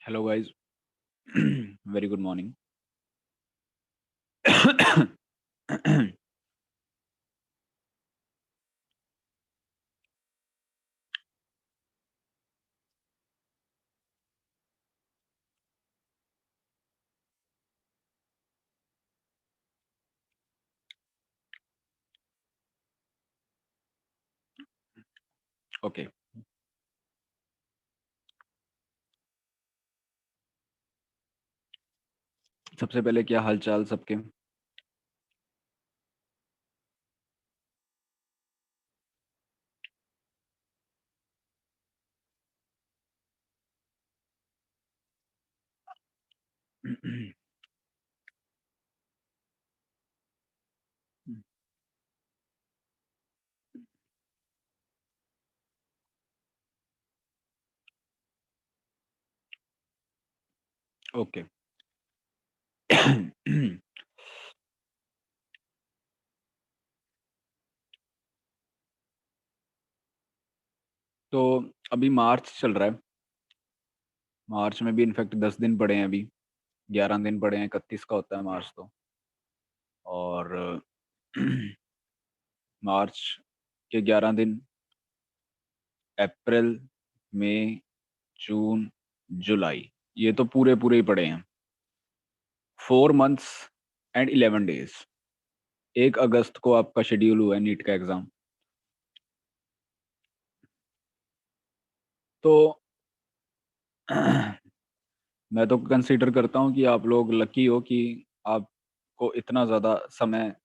Hello, guys. Very good morning. Okay, सबसे पहले क्या हाल-चाल सबके? ओके। तो अभी मार्च चल रहा है। मार्च में भी इनफैक्ट 10 दिन पड़े हैं अभी, 11 दिन पड़े हैं, 31 का होता है मार्च तो। और मार्च के 11 दिन अप्रैल, मई, जून, जुलाई, ये तो पूरे-पूरे ही पड़े हैं। 4 मंथ्स एंड 11 डेज़। 1 अगस्त को आपका शेड्यूल हुआ है नीट का एग्ज़ाम। तो मैं तो कंसीडर करता हूँ कि आप लोग लकी हो कि आपको इतना ज़्यादा समय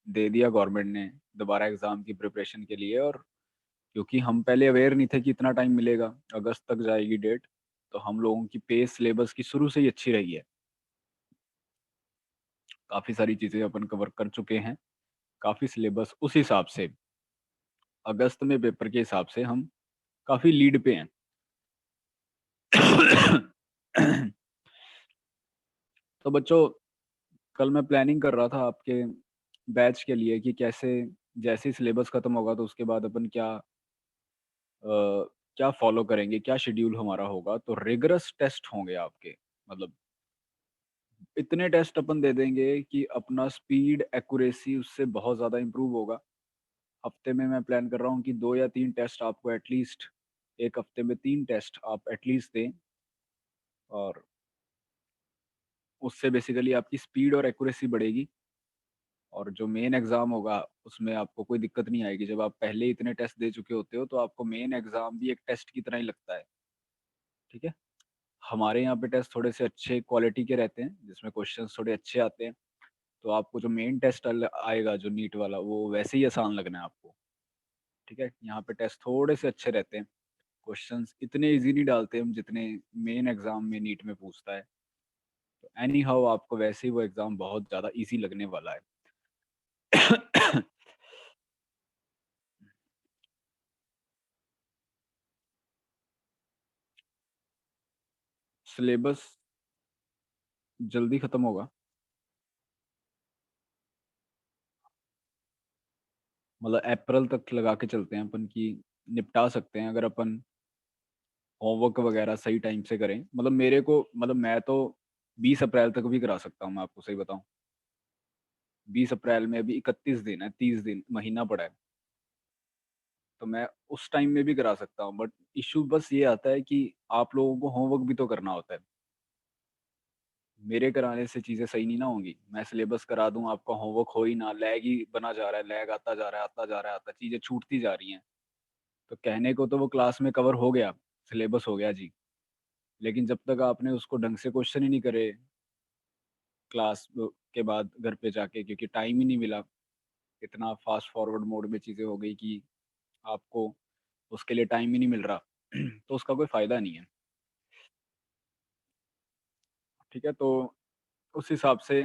दे दिया गवर्नमेंट ने दोबारा एग्ज़ाम की प्रिपरेशन के लिए। और क्योंकि हम पहले अवेयर नहीं थे कि इतना टाइम मिलेगा, अगस्त तक जाएगी डेट, तो हम लोगों की पेस सिलेबस की शुरू से ही अच्छी रही है। काफ़ी सारी चीज़ें अपन कवर कर चुके हैं, काफ़ी सिलेबस उस हिसाब से, अगस्त में पेपर के हिसाब से हम काफ़ी लीड पे हैं। तो बच्चों, कल मैं प्लानिंग कर रहा था आपके बैच के लिए कि कैसे, जैसे ही सिलेबस खत्म होगा तो उसके बाद अपन अ, क्या फॉलो करेंगे, क्या शेड्यूल हमारा होगा। तो रिगरस टेस्ट होंगे आपके, मतलब इतने टेस्ट अपन दे देंगे कि अपना स्पीड, एक्यूरेसी उससे बहुत ज़्यादा इम्प्रूव होगा। हफ्ते में मैं प्लान कर रहा हूँ कि 2 या 3 टेस्ट आपको एटलीस्ट, 1 हफ्ते में 3 टेस्ट आप एटलीस्ट दें। और उससे बेसिकली आपकी स्पीड और एक्यूरेसी बढ़ेगी। और जो मेन एग्ज़ाम होगा, उसमें आपको कोई दिक्कत नहीं आएगी। जब आप पहले ही इतने टेस्ट दे चुके होते हो, तो आपको मेन एग्ज़ाम भी एक टेस्ट की तरह ही लगता है, ठीक है? हमारे यहाँ पे टेस्ट थोड़े से अच्छे क्वालिटी के रहते हैं, जिसमें क्वेश्चंस थोड़े अच्छे आते हैं। तो आपको जो मेन टेस्ट आएगा, जो नीट वाला, वो वैसे ही आसान लगना है आपको, ठीक है? यहाँ पे टेस्ट थोड़े से अच्छे रहते हैं। क्वेश्चंस इतने ईज़ी नहीं डालते हम, जितने मेन एग्ज़ाम में नीट में पूछता है। तो एनी हाउ आपको वैसे ही वो एग्ज़ाम बहुत ज़्यादा ईज़ी लगने वाला है। सिलेबस जल्दी खत्म होगा। मतलब अप्रैल तक लगा के चलते हैं अपन कि निपटा सकते हैं, अगर अपन होमवर्क वगैरह सही टाइम से करें। मतलब मेरे को, मतलब मैं तो 20 अप्रैल तक भी करा सकता हूँ, मैं आपको सही बताऊँ। 20 अप्रैल में अभी 31 दिन है, 30 दिन, महीना पड़ा है। तो मैं उस टाइम में भी करा सकता हूँ, बट इश्यू बस ये आता है कि आप लोगों को होमवर्क भी तो करना होता है। मेरे कराने से चीज़ें सही नहीं ना होंगी। मैं सिलेबस करा दूँ, आपका होमवर्क हो ही ना, लैग ही बना जा रहा है, लैग आता जा रहा है, आता जा रहा है, आता, चीज़ें छूटती जा रही हैं। तो कहने को तो वो क्लास में कवर हो गया, सिलेबस हो गया जी। लेकिन जब तक आपने उसको ढंग से क्वेश्चन ही नहीं करे क्लास के बाद घर पे जाके, क्योंकि टाइम ही नहीं मिला, इतना फास्ट फॉरवर्ड मोड में चीज़ें हो गई कि आपको उसके लिए टाइम ही नहीं मिल रहा, तो उसका कोई फ़ायदा नहीं है। ठीक है? तो उस हिसाब से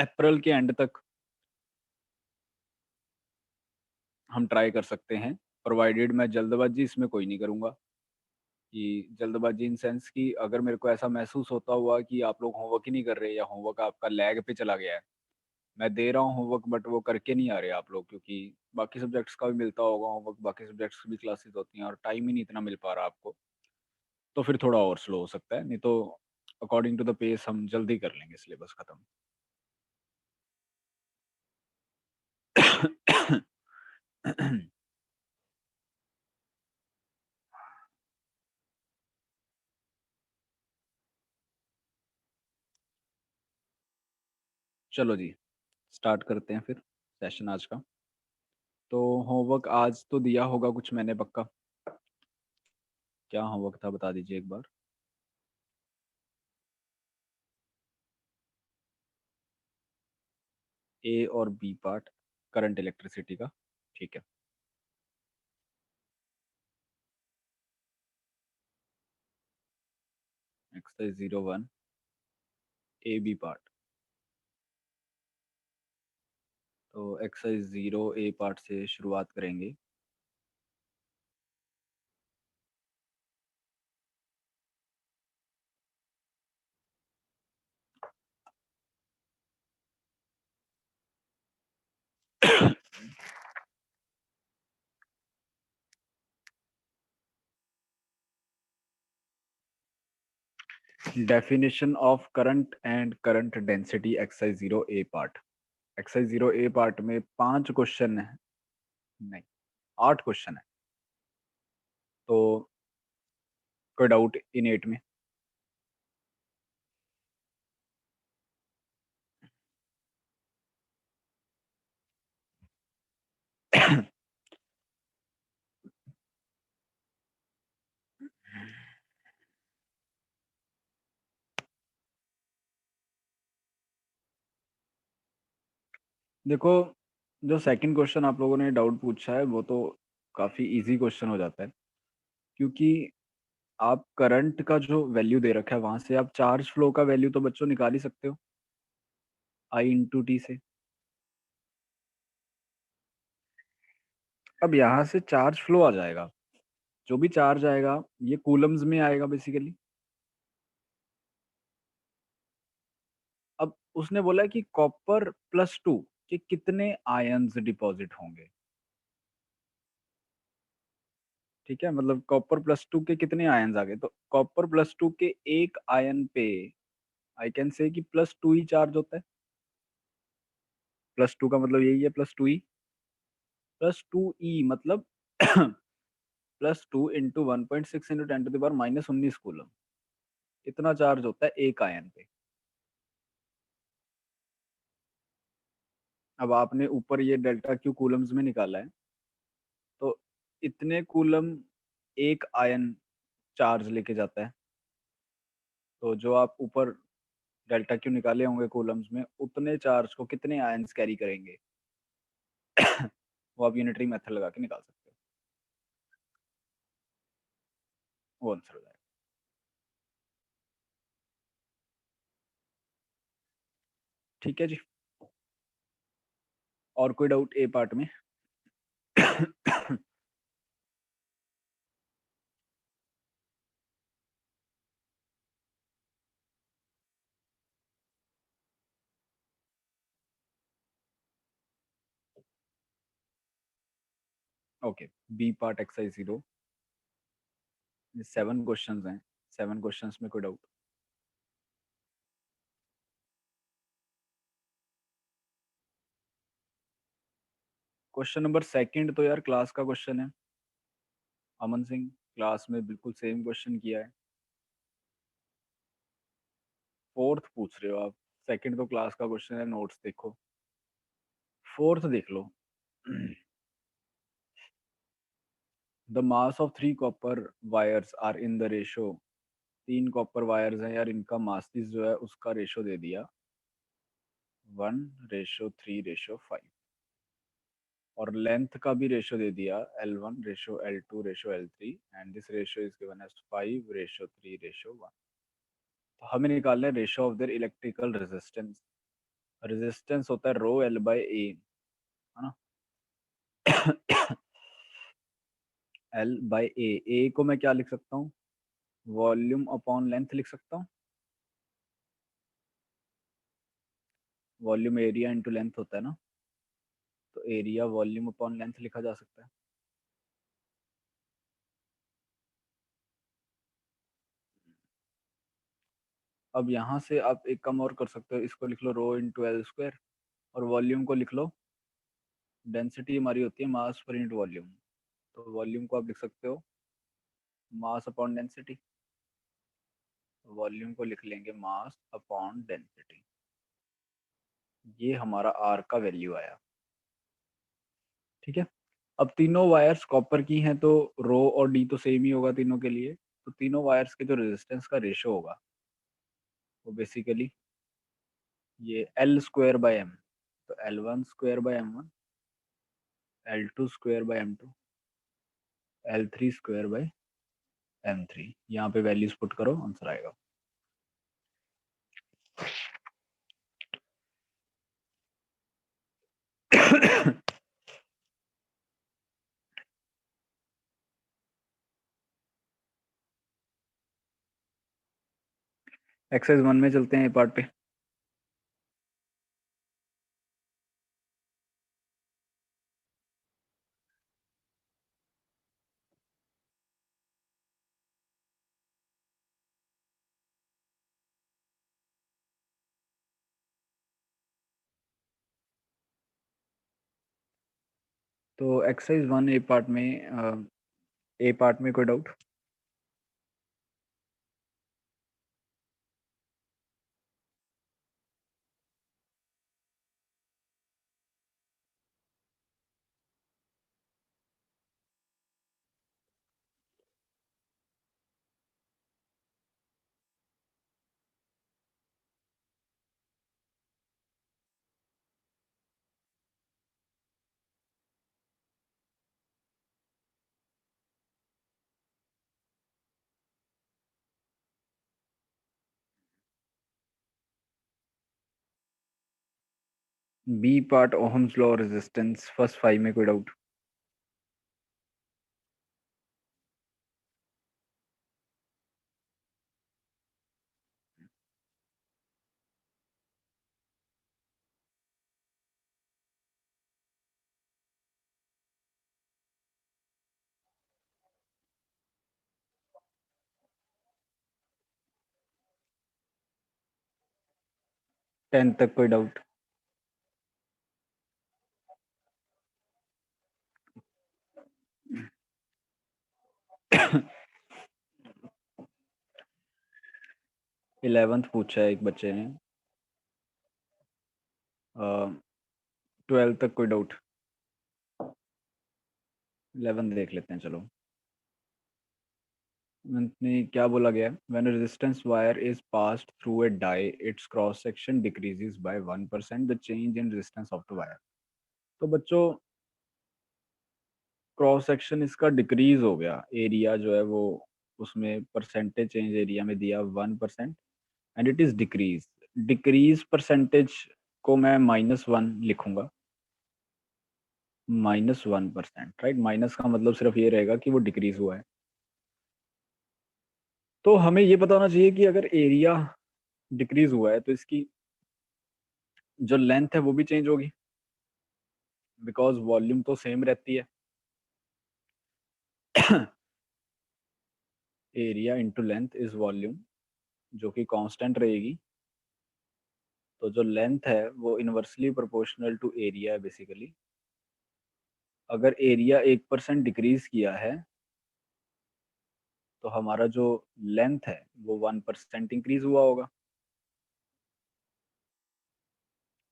अप्रैल के एंड तक हम ट्राई कर सकते हैं, प्रोवाइडेड मैं जल्दबाज़ी इसमें कोई नहीं करूँगा। कि जल्दबाज़ी इन सेंस कि अगर मेरे को ऐसा महसूस होता हुआ कि आप लोग होमवर्क ही नहीं कर रहे, या होमवर्क आपका लैग पे चला गया है। मैं दे रहा हूँ होमवर्क, बट वो करके नहीं आ रहे आप लोग, क्योंकि बाकी सब्जेक्ट्स का भी मिलता होगा होमवर्क, बाकी सब्जेक्ट्स की भी क्लासेस होती हैं और टाइम ही नहीं इतना मिल पा रहा आपको। तो फिर थोड़ा और स्लो हो सकता है, नहीं तो अकॉर्डिंग टू द पेस हम जल्दी कर लेंगे सिलेबस खत्म। चलो जी, स्टार्ट करते हैं फिर सेशन आज का। तो होमवर्क आज तो दिया होगा कुछ मैंने पक्का। क्या होमवर्क था बता दीजिए एक बार। ए और बी पार्ट करंट इलेक्ट्रिसिटी का, ठीक है। Exercise 01 a b part. तो एक्सरसाइज 0 ए पार्ट से शुरुआत करेंगे। Definition of current and current density exercise 0 a part. Exercise 0 a part में 5 क्वेश्चन है, नहीं 8 क्वेश्चन है। तो कोई डाउट इन 8 में? देखो, जो सेकंड क्वेश्चन आप लोगों ने डाउट पूछा है वो तो काफ़ी इजी क्वेश्चन हो जाता है, क्योंकि आप करंट का जो वैल्यू दे रखा है वहां से आप चार्ज फ्लो का वैल्यू तो बच्चों निकाल ही सकते हो, आई इंटू टी से। अब यहाँ से चार्ज फ्लो आ जाएगा, जो भी चार्ज आएगा ये कूलम्स में आएगा बेसिकली। अब उसने बोला है कि कॉपर +2 के कितने आयन्स डिपॉजिट होंगे। ठीक है, मतलब कॉपर +2 के कितने आयन्स आ गए, तो कॉपर +2 के एक आयन पे आई कैन से कि +2 ही चार्ज होता है। +2 का मतलब यही है, +2 ही, +2 ई मतलब +2 इंटू 1.6 इंटू 10⁻⁻19 कूलम, इतना चार्ज होता है एक आयन पे। अब आपने ऊपर ये डेल्टा क्यू कूलम्स में निकाला है, तो इतने कूलम एक आयन चार्ज लेके जाता है। तो जो आप ऊपर डेल्टा क्यू निकाले होंगे कूलम्स में, उतने चार्ज को कितने आयन्स कैरी करेंगे वो आप यूनिटरी मेथड लगा के निकाल सकते हो, वो आंसर हो जाएगा। ठीक है जी, और कोई डाउट ए पार्ट में? Okay, b part exercise 0, 7 questions हैं, 7 क्वेश्चंस में कोई डाउट? क्वेश्चन नंबर सेकंड तो यार क्लास का क्वेश्चन है, अमन सिंह, क्लास में बिल्कुल सेम क्वेश्चन किया है। फोर्थ पूछ रहे हो आप? सेकंड तो क्लास का क्वेश्चन है, नोट्स देखो। फोर्थ देख लो। The mass of 3 copper wires are in the ratio. 3 copper wires हैं यार, इनका मास जो है उसका रेशो दे दिया 1:3:5, और लेंथ का भी रेशो दे दिया L1:L2:L3, and this ratio is given as 5:3:1। तो हमें निकालना है ratio of their electrical resistance. Resistance होता है ρL/A, है ना। L/A, ए को मैं क्या लिख सकता हूँ, वॉल्यूम अपॉन लेंथ लिख सकता हूँ। वॉल्यूम एरिया इंटू लेंथ होता है ना, तो एरिया वॉल्यूम अपॉन लेंथ लिखा जा सकता है। अब यहाँ से आप एक काम और कर सकते हो, इसको लिख लो रो इंटू एल स्क्वायर, और वॉल्यूम को लिख लो, डेंसिटी हमारी होती है मास पर यूनिट वॉल्यूम, तो वॉल्यूम को आप लिख सकते हो मास अपॉन डेंसिटी, वॉल्यूम को लिख लेंगे मास अपॉन डेंसिटी। ये हमारा आर का वैल्यू आया। ठीक है, अब तीनों वायर्स कॉपर की हैं तो रो और डी तो सेम ही होगा तीनों के लिए, तो तीनों वायर्स के जो रेजिस्टेंस का रेशो होगा वो बेसिकली ये एल स्क्वायर बाय एम, तो l one square by m one, l two square by m two, l three square by m three. यहाँ पे वैल्यूज पुट करो, आंसर आएगा। एक्सरसाइज वन में चलते हैं, ये पार्ट पे। तो एक्सरसाइज वन ए पार्ट में कोई doubt? B part Ohm's law resistance first five में कोई डाउट? टेंथ तक कोई डाउट? इलेवेंथ पूछा है एक बच्चे ने, ट्वेल्थ तक कोई डाउट? 11 देख लेते हैं चलो। में क्या बोला गया है? When resistance wire is passed through a die its cross section decreases by 1% the change in resistance of the wire. तो बच्चों क्रॉस सेक्शन इसका डिक्रीज हो गया, एरिया जो है वो उसमें परसेंटेज चेंज एरिया में दिया 1%, and it is decrease. Decrease percentage को मैं -1 लिखूंगा, -1%, राइट। माइनस का मतलब सिर्फ ये रहेगा कि वो डिक्रीज हुआ है। तो हमें ये पता होना चाहिए कि अगर एरिया डिक्रीज हुआ है तो इसकी जो लेंथ है वो भी चेंज होगी, बिकॉज वॉल्यूम तो सेम रहती है। Area into length is volume, जो कि कांस्टेंट रहेगी। तो जो लेंथ है वो इनवर्सली प्रोपोर्शनल टू एरिया है बेसिकली। अगर एरिया 1% डिक्रीज किया है तो हमारा जो लेंथ है वो 1% इंक्रीज हुआ होगा।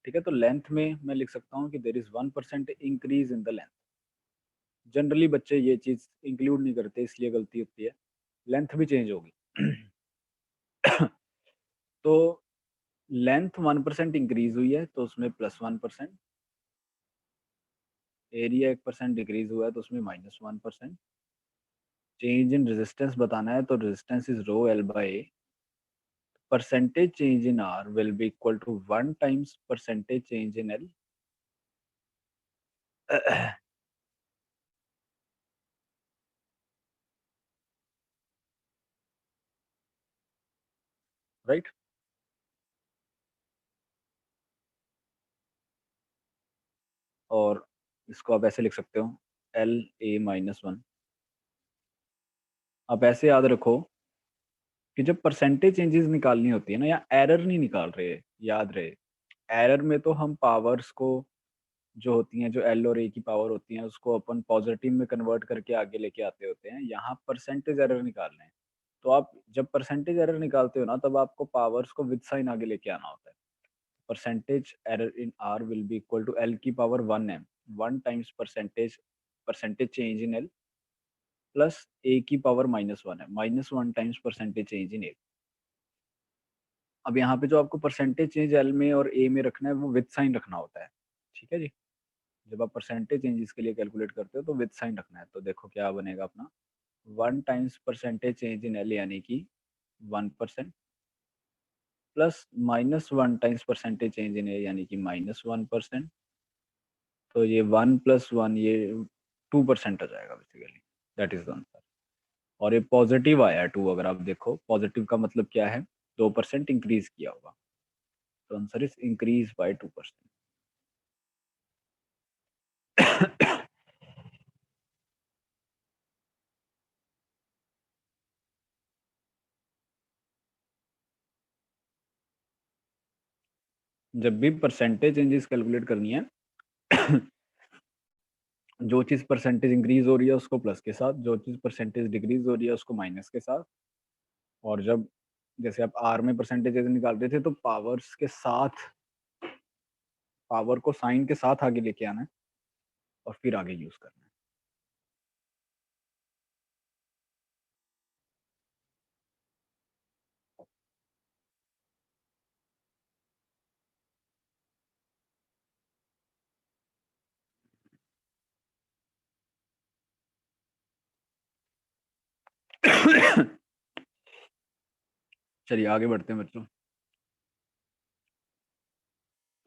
ठीक है, तो लेंथ में मैं लिख सकता हूँ कि there is 1% increase in the length. Generally बच्चे ये चीज इंक्लूड नहीं करते, इसलिए गलती होती है। लेंथ भी चेंज होगी। तो लेंथ 1% इंक्रीज हुई है तो उसमें +1%, एरिया 1% डिक्रीज हुआ है तो उसमें -1%। चेंज इन रेजिस्टेंस बताना है तो resistance is rho l by a, percentage change in are will be equal to 1 times percentage change in l. Right. और इसको आप ऐसे लिख सकते हो LA-1। आप ऐसे याद रखो कि जब परसेंटेज चेंजेस निकालनी होती है ना, या एरर नहीं निकाल रहे, याद रहे, एरर में तो हम पावर्स को जो होती हैं, जो एल और ए की पावर होती है, उसको अपन पॉजिटिव में कन्वर्ट करके आगे लेके आते होते हैं। यहाँ परसेंटेज एरर निकालना है, तो आप जब परसेंटेज एरर निकालते हो ना, तब आपको पावर्स को विद साइन आगे लेके आना होता है। Percentage error in are will be equal to L की power 1m, 1 times percentage change in L plus A की पावर -1 है, -1 times percentage change in A. अब यहाँ पे जो आपको परसेंटेज चेंज एल में और ए में रखना है, वो विद साइन रखना होता है। ठीक है जी। जब आप परसेंटेज चेंजेस के लिए कैलकुलेट करते हो तो विद साइन रखना है। तो देखो क्या बनेगा अपना, 1 times percentage change in L यानी कि 1%, plus -1 times percentage change in A यानी कि -1%। तो ये 1 + 1 ये 2% आ जाएगा basically. That is the answer. और ये पॉजिटिव आया है 2, अगर आप देखो पॉजिटिव का मतलब क्या है, 2% इंक्रीज किया होगा। तो आंसर इज इंक्रीज बाय 2%। जब भी परसेंटेज चेंजेस कैलकुलेट करनी है, जो चीज परसेंटेज इंक्रीज हो रही है उसको प्लस के साथ, जो चीज परसेंटेज डिक्रीज हो रही है उसको माइनस के साथ। और जब जैसे आप आर में परसेंटेज निकाल रहे थे, तो पावर्स के साथ, पावर को साइन के साथ आगे लेके आना है और फिर आगे यूज करना है। चलिए आगे बढ़ते हैं बच्चों।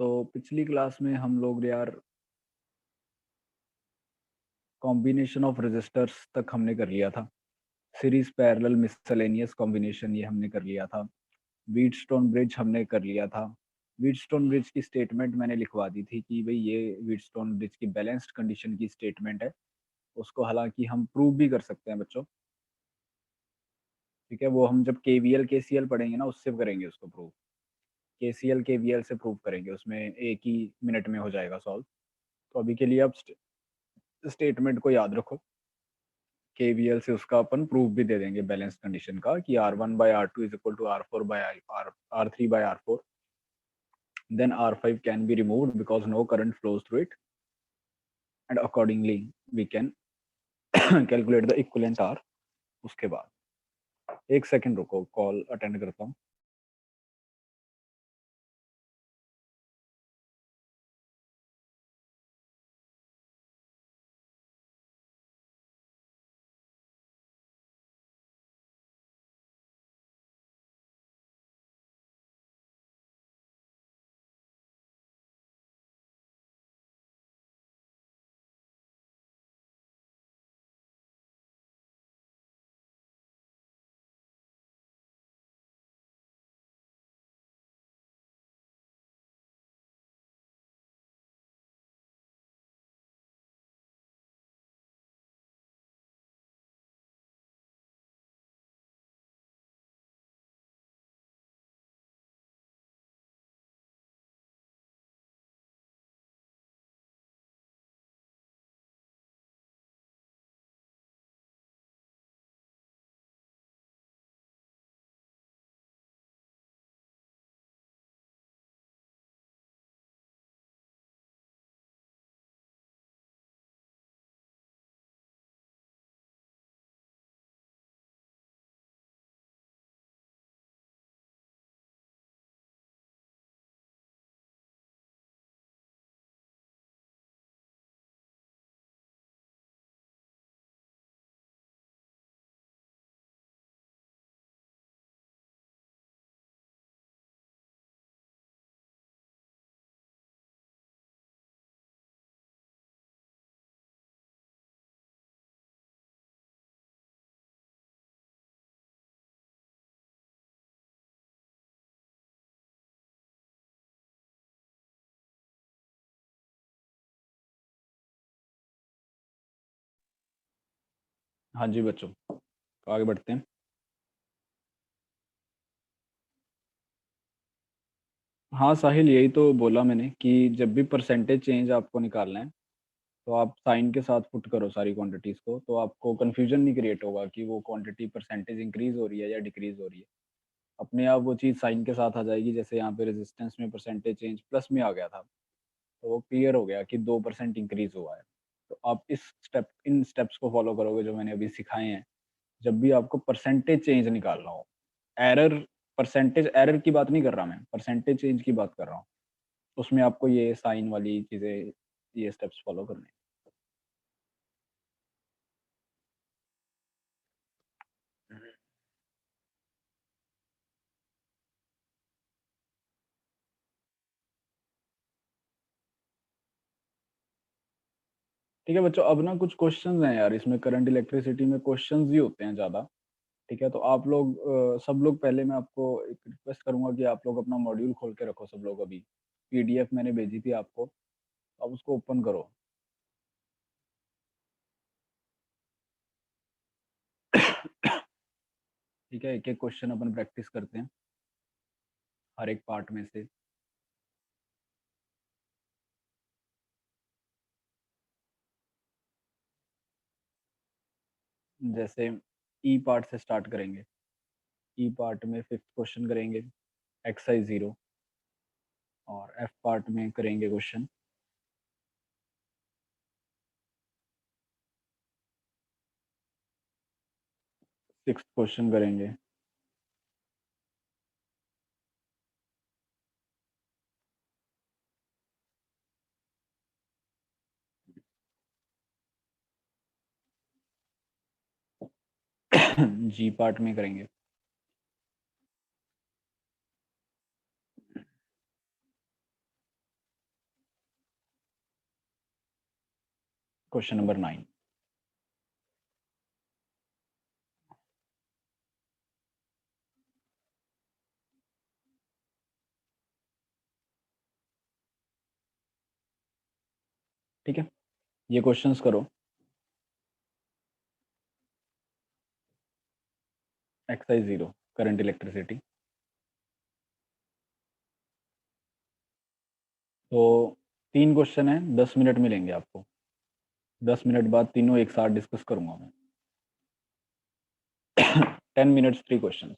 तो पिछली क्लास में हम लोग यार कॉम्बिनेशन ऑफ रेजिस्टर्स तक हमने कर लिया था। सीरीज पैरेलल मिसलेनियस कॉम्बिनेशन ये हमने कर लिया था। व्हीटस्टोन ब्रिज हमने कर लिया था। व्हीटस्टोन ब्रिज की स्टेटमेंट मैंने लिखवा दी थी कि भाई ये व्हीटस्टोन ब्रिज की बैलेंस्ड कंडीशन की स्टेटमेंट है। उसको हालांकि हम प्रूव भी कर सकते हैं बच्चों। ठीक है, वो हम जब केवीएल केसीएल पढ़ेंगे ना, उससे करेंगे उसको प्रूव। केसीएल केवीएल से प्रूव करेंगे, उसमें एक ही मिनट में हो जाएगा सॉल्व। तो अभी के लिए आप स्टेटमेंट को याद रखो। केवीएल से उसका अपन प्रूफ भी दे देंगे बैलेंस कंडीशन का, कि R1/R2 is equal to R3/R4। Then R5 can be removed because no current flows through it, and accordingly we can calculate the equivalent r. उसके बाद एक सेकंड रुको, कॉल अटेंड करता हूँ। हाँ जी बच्चों, तो आगे बढ़ते हैं। हाँ साहिल, यही तो बोला मैंने कि जब भी परसेंटेज चेंज आपको निकालना है तो आप साइन के साथ पुट करो सारी क्वांटिटीज को, तो आपको कंफ्यूजन नहीं क्रिएट होगा कि वो क्वांटिटी परसेंटेज इंक्रीज हो रही है या डिक्रीज हो रही है। अपने आप वो चीज़ साइन के साथ आ जाएगी। जैसे यहाँ पे रेजिस्टेंस में परसेंटेज चेंज प्लस में आ गया था, तो वो क्लियर हो गया कि 2% इंक्रीज हुआ है। तो आप इन स्टेप्स को फॉलो करोगे जो मैंने अभी सिखाए हैं। जब भी आपको परसेंटेज चेंज निकालना हो, एरर परसेंटेज एरर की बात नहीं कर रहा मैं, परसेंटेज चेंज की बात कर रहा हूँ, उसमें आपको ये साइन वाली चीजें, ये स्टेप्स फॉलो करने हैं। ठीक है बच्चों, अब ना कुछ क्वेश्चंस हैं यार, इसमें करंट इलेक्ट्रिसिटी में क्वेश्चंस ही होते हैं ज़्यादा। ठीक है, तो आप लोग सब लोग, पहले मैं आपको एक रिक्वेस्ट करूंगा कि आप लोग अपना मॉड्यूल खोल के रखो सब लोग। अभी पीडीएफ मैंने भेजी थी आपको, आप उसको ओपन करो। ठीक है, एक एक क्वेश्चन अपन प्रैक्टिस करते हैं हर एक पार्ट में से। जैसे ई पार्ट से स्टार्ट करेंगे। ई पार्ट में फिफ्थ क्वेश्चन करेंगे, एक्सरसाइज 0। और एफ पार्ट में करेंगे क्वेश्चन सिक्स क्वेश्चन करेंगे। जी पार्ट में करेंगे क्वेश्चन नंबर 9। ठीक है, ये क्वेश्चंस करो। Exercise 0, current electricity. तो 3 क्वेश्चन है, 10 मिनट मिलेंगे आपको। 10 मिनट बाद तीनों एक साथ डिस्कस करूंगा मैं। 10 मिनट्स 3 क्वेश्चन।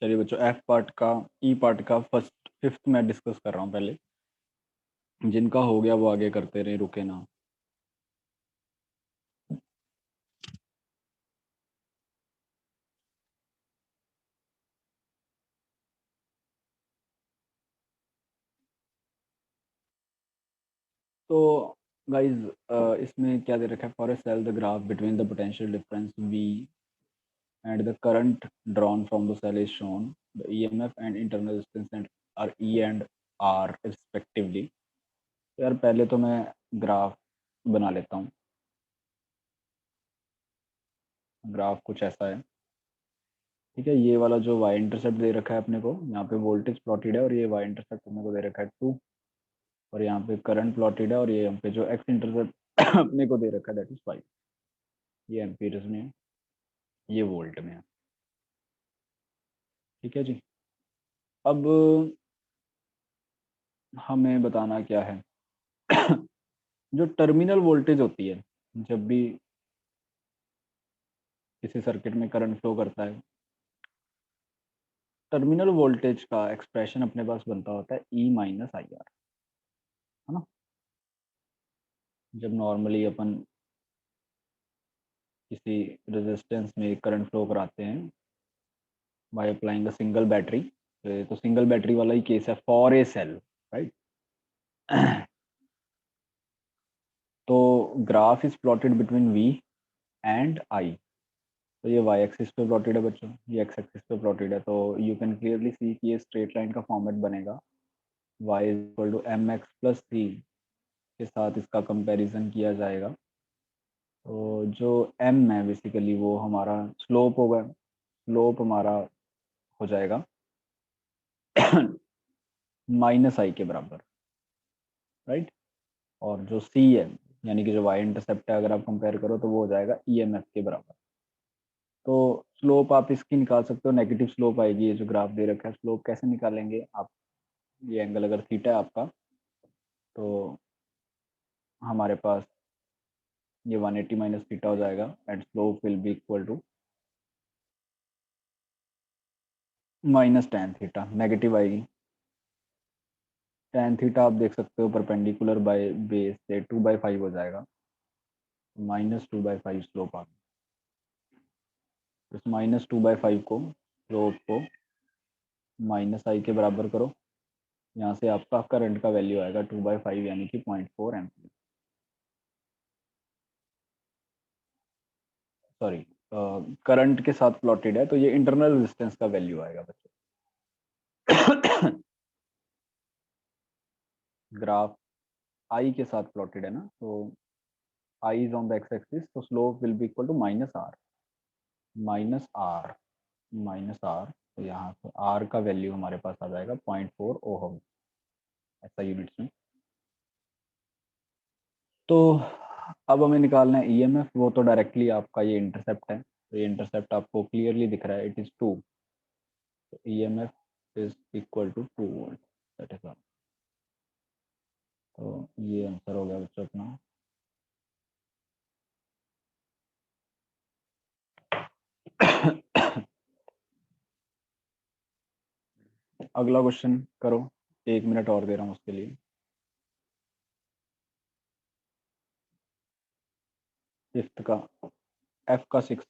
चलिए बच्चों, एफ पार्ट का, ई पार्ट का फर्स्ट फिफ्थ में डिस्कस कर रहा हूँ पहले। जिनका हो गया वो आगे करते रहे, रुके ना। तो गाइज, इसमें क्या दे रखा है? For a cell the graph between the potential difference v and the current drawn from the cell is shown, the EMF and internal resistance and r e and r respectively. यार पहले तो मैं graph बना लेता हूँ। Graph कुछ ऐसा है, ठीक है। ये वाला जो वाई इंटरसेप्ट दे रखा है अपने को, यहाँ पे वोल्टेज प्लॉटेड है और ये वाई इंटरसेप्ट अपने को दे रखा है 2। और यहाँ पे करंट प्लॉटेड है और ये यहाँ पे जो एक्स इंटरसेप्ट अपने को दे रखा है दैट इज 5। ये एम्पीयर्स में है, ये वोल्ट में है, ठीक है जी। अब हमें बताना क्या है? जो टर्मिनल वोल्टेज होती है, जब भी किसी सर्किट में करंट फ्लो करता है, टर्मिनल वोल्टेज का एक्सप्रेशन अपने पास बनता होता है ई माइनस आई आर, है ना। जब नॉर्मली अपन किसी रेजिस्टेंस में करंट फ्लो कराते हैं by applying a single battery, तो सिंगल बैटरी वाला ही केस है फॉर ए सेल, राइट। तो graph is plotted between v and i. तो ये वाई एक्सिस पे प्लॉटेड है बच्चों, ये एक्स एक्सिस पे प्लॉटेड है। तो यू कैन क्लियरली सी कि ये स्ट्रेट लाइन का फॉर्मेट बनेगा। Y is equal to m x plus c के साथ इसका कंपैरिजन किया जाएगा। तो जो एम है बेसिकली वो हमारा स्लोप होगा। स्लोप हमारा हो जाएगा माइनस आई के बराबर, राइट। और जो सी है, यानी कि जो वाई इंटरसेप्ट है, अगर आप कंपेयर करो तो वो हो जाएगा ईएमएफ के बराबर। तो स्लोप आप इसकी निकाल सकते हो, नेगेटिव स्लोप आएगी। ये जो ग्राफ दे रखा है, स्लोप कैसे निकालेंगे आप? ये एंगल अगर थीटा है आपका, तो हमारे पास ये 180 माइनस थीटा हो जाएगा and slope will be equal to minus tan theta, negative आएगी। टेन थीटा आप देख सकते हो परपेंडिकुलर बाय बेस से 2/5 हो जाएगा, -2/5 स्लोप आ गई। इस -2/5 को, स्लोप को माइनस आई के बराबर करो, यहाँ से आपका करंट का वैल्यू आएगा 2/5 यानी कि 0.4 एम्पियर। सॉरी, करंट के साथ प्लॉटेड है तो ये इंटरनल रेजिस्टेंस का वैल्यू आएगा बच्चों। ग्राफ आई के साथ प्लॉटेड है ना, तो I is on the x axis, तो slope will be equal to minus R. Minus R, minus R, तो यहाँ से आर का वैल्यू हमारे पास आ जाएगा 0.4 ओहम, ऐसा यूनिट्स में। तो अब हमें निकालना है ईएमएफ। वो तो डायरेक्टली आपका ये इंटरसेप्ट है, तो ये इंटरसेप्ट आपको क्लियरली दिख रहा है, it is 2। EMF is equal to 2 volt, that is all. तो ये आंसर हो गया बच्चों अपना। अगला क्वेश्चन करो, 1 मिनट और दे रहा हूँ उसके लिए। फिफ्थ का, एफ का 6।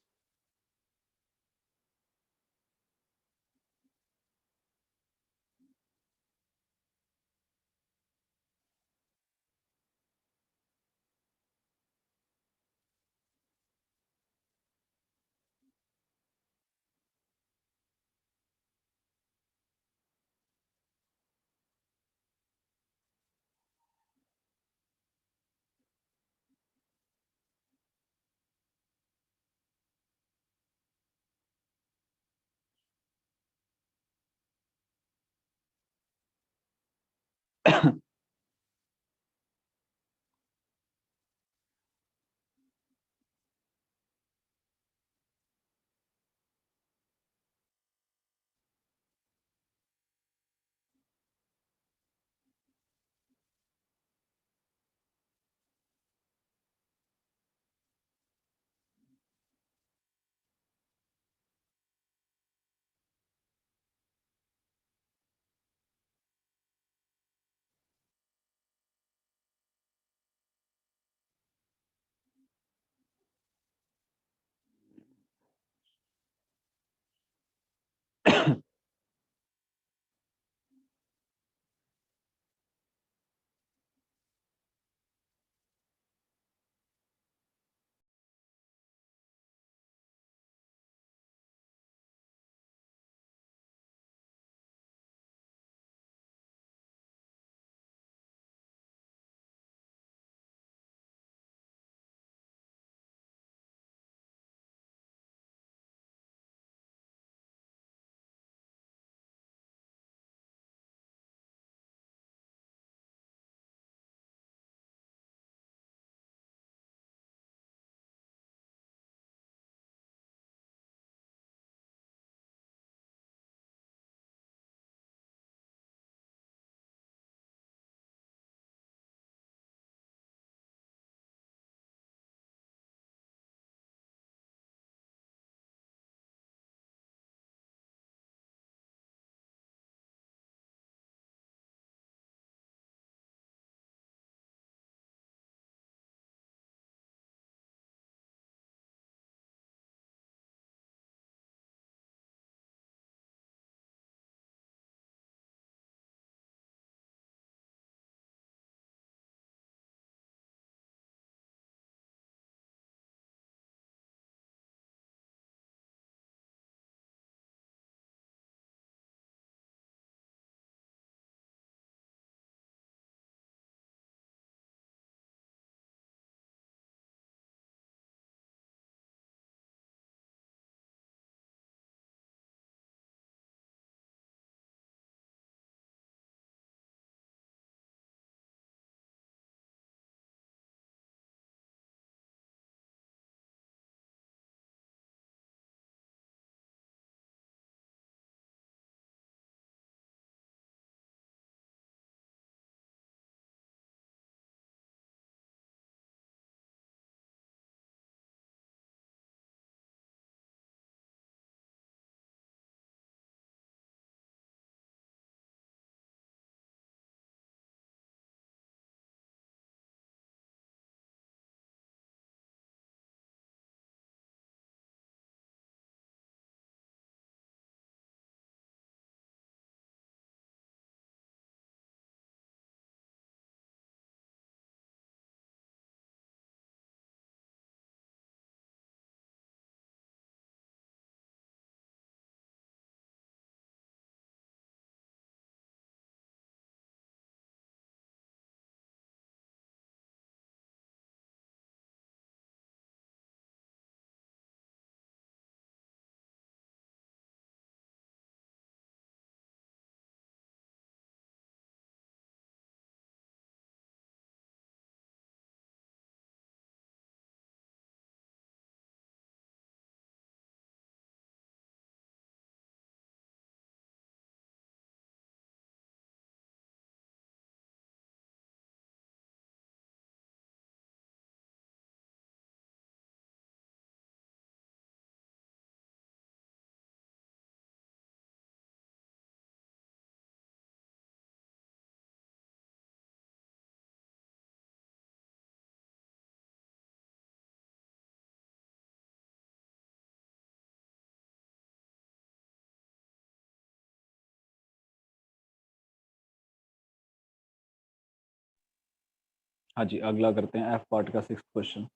हाँ जी, अगला करते हैं एफ पार्ट का 6th क्वेश्चन।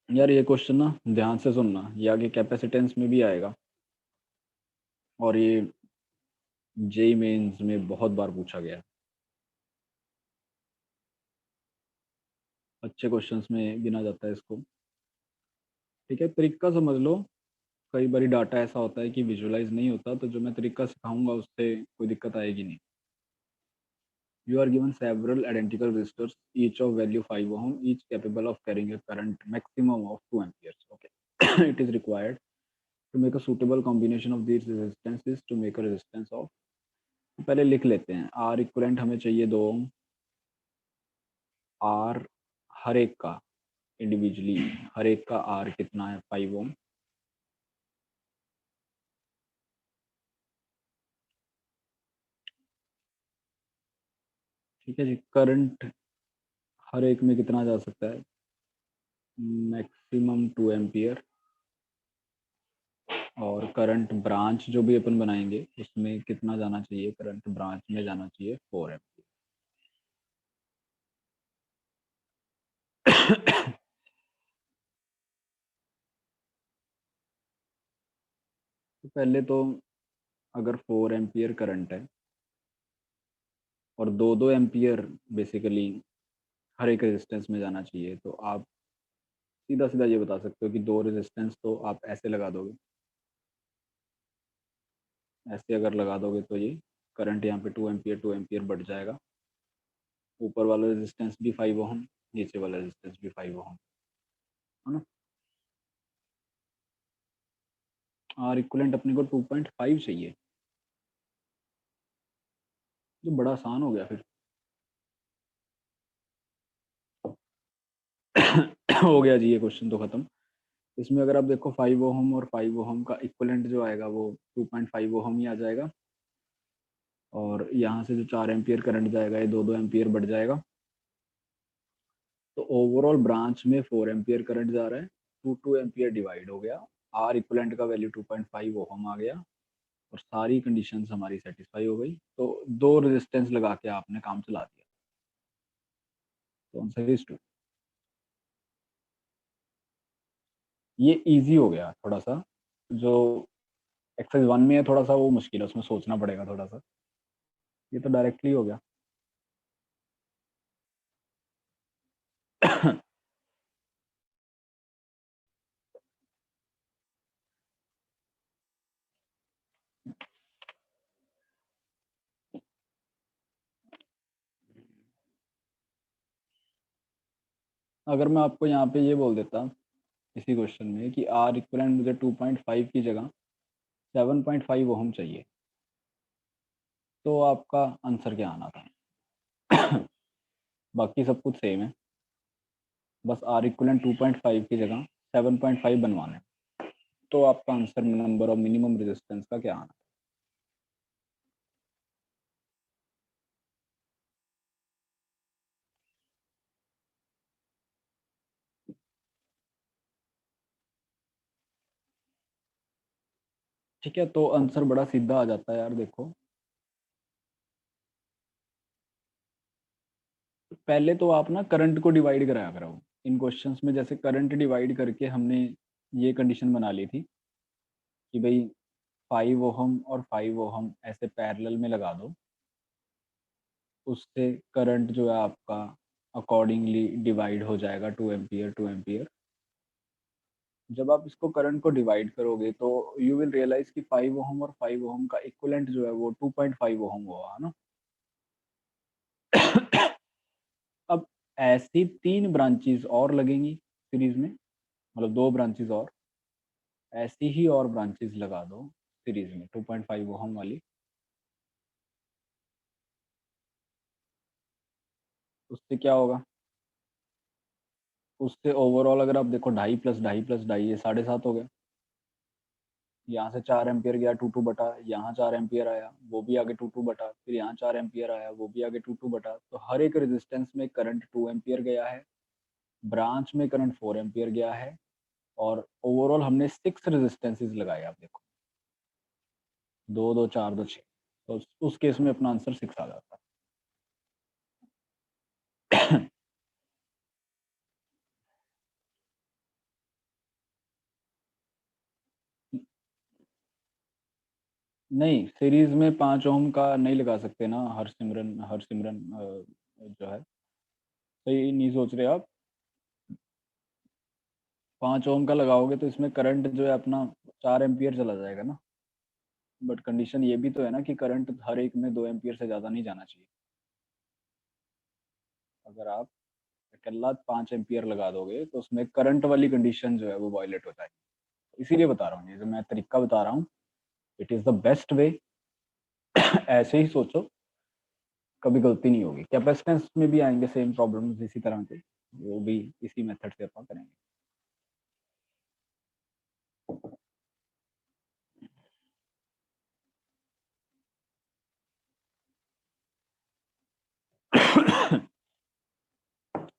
यार ये क्वेश्चन ना ध्यान से सुनना, ये आगे कैपेसिटेंस में भी आएगा और ये जेई मेंस में बहुत बार पूछा गया है। अच्छे क्वेश्चंस में गिना जाता है इसको। ठीक है, तरीका समझ लो। कई बार डाटा ऐसा होता है कि विजुअलाइज नहीं होता, तो जो मैं तरीका सिखाऊंगा उससे कोई दिक्कत आएगी नहीं। You are given several identical resistors, each of value 5 ohm, each capable of carrying a current maximum of 2 amperes. Okay. It is required to make a suitable combination of these resistances to make a resistance of, पहले लिख लेते हैं। R equivalent हमें चाहिए 2 ओम, R हर एक का individually, हर एक का R कितना है 5 ओम। ठीक है जी, करंट हर एक में कितना जा सकता है, मैक्सिमम 2 एम्पियर। और करंट ब्रांच जो भी अपन बनाएंगे उसमें कितना जाना चाहिए, करंट ब्रांच में जाना चाहिए 4 एम्पियर। तो पहले तो अगर 4 एम्पियर करंट है और 2-2 एम्पियर बेसिकली हर एक रेजिस्टेंस में जाना चाहिए, तो आप सीधा सीधा ये बता सकते हो कि 2 रेजिस्टेंस तो आप ऐसे लगा दोगे। ऐसे अगर लगा दोगे तो ये करंट यहाँ पे 2 एम्पियर बढ़ जाएगा। ऊपर वाला रेजिस्टेंस भी 5 ओम, नीचे वाला रेजिस्टेंस भी 5 ओम, है ना। और इक्विवेलेंट अपने को 2.5 चाहिए, जो बड़ा आसान हो गया फिर। हो गया जी, ये क्वेश्चन तो खत्म। इसमें अगर आप देखो 5 ओहम और 5 ओहम का इक्विवेलेंट जो आएगा वो 2.5 ओहम ही आ जाएगा। और यहाँ से जो 4 एम्पियर करंट जाएगा ये 2-2 एम्पियर बढ़ जाएगा। तो ओवरऑल ब्रांच में 4 एम्पियर करंट जा रहा है, 2-2 एम्पियर डिवाइड हो गया। आर इक्विवेलेंट का वैल्यू 2.5 ओहम आ गया और सारी कंडीशंस हमारी सेटिस्फाई हो गई। तो 2 रेजिस्टेंस लगा के आपने काम चला दिया। तो आंसर इज 2। ये इजी हो गया थोड़ा सा। जो एक्सरसाइज 1 में है थोड़ा सा वो मुश्किल है, उसमें सोचना पड़ेगा थोड़ा सा। ये तो डायरेक्टली हो गया। अगर मैं आपको यहाँ पे ये बोल देता इसी क्वेश्चन में कि आर इक्वलेंट मुझे 2.5 की जगह 7.5 ओहम चाहिए, तो आपका आंसर क्या आना था? बाकी सब कुछ सेम है, बस आर इक्वलेंट 2.5 की जगह 7.5 बनवाना है। तो आपका answer number of minimum resistance का क्या आना? ठीक है, तो आंसर बड़ा सीधा आ जाता है यार। देखो पहले तो आप ना करंट को डिवाइड कराया करो इन क्वेश्चंस में। जैसे करंट डिवाइड करके हमने ये कंडीशन बना ली थी कि भाई 5 ओहम और 5 ओहम ऐसे पैरेलल में लगा दो, उससे करंट जो है आपका अकॉर्डिंगली डिवाइड हो जाएगा 2 एम्पियर 2 एम्पियर। जब आप इसको करंट को डिवाइड करोगे तो यू विल रियलाइज कि 5 ओहम और 5 ओहम का इक्विवेलेंट जो है वो 2.5 ओहम हुआ, है ना। अब ऐसी 3 ब्रांचेस और लगेंगी सीरीज में, मतलब 2 ब्रांचेस और, ऐसी ही और ब्रांचेस लगा दो सीरीज में 2.5 ओहम वाली। उससे क्या होगा? उससे ओवरऑल अगर आप देखो 2.5 + 2.5 + 2.5 ये 7.5 हो गया। यहाँ से 4 एम्पियर गया 2-2 बटा, यहाँ 4 एम्पियर आया वो भी आगे 2-2 बटा, फिर यहाँ 4 एम्पियर आया वो भी आगे 2-2 बटा। तो हर एक रेजिस्टेंस में करंट 2 एम्पियर गया है, ब्रांच में करंट 4 एम्पियर गया है। और ओवरऑल हमने 6 रेजिस्टेंसेस लगाए, आप देखो, 2 2 4 2 6, तो उस केस में अपना आंसर 6 आ जाता है। नहीं, सीरीज में 5 ओम का नहीं लगा सकते ना, हर सिमरन जो है, सही नहीं सोच रहे आप। 5 ओम का लगाओगे तो इसमें करंट जो है अपना 4 एम्पियर चला जाएगा ना। बट कंडीशन ये भी तो है ना कि करंट हर एक में 2 एम्पियर से ज़्यादा नहीं जाना चाहिए। अगर आप अकेला 5 एम्पियर लगा दोगे तो उसमें करंट वाली कंडीशन जो है वो वायलेट हो जाएगी। इसीलिए बता रहा हूँ, ये जो मैं तरीका बता रहा हूँ, it is the best way. ऐसे ही सोचो, कभी गलती नहीं होगी। कैपेसिटेंस में भी आएंगे सेम प्रॉब्लम्स इसी तरह के, वो भी इसी मेथड से अपन करेंगे।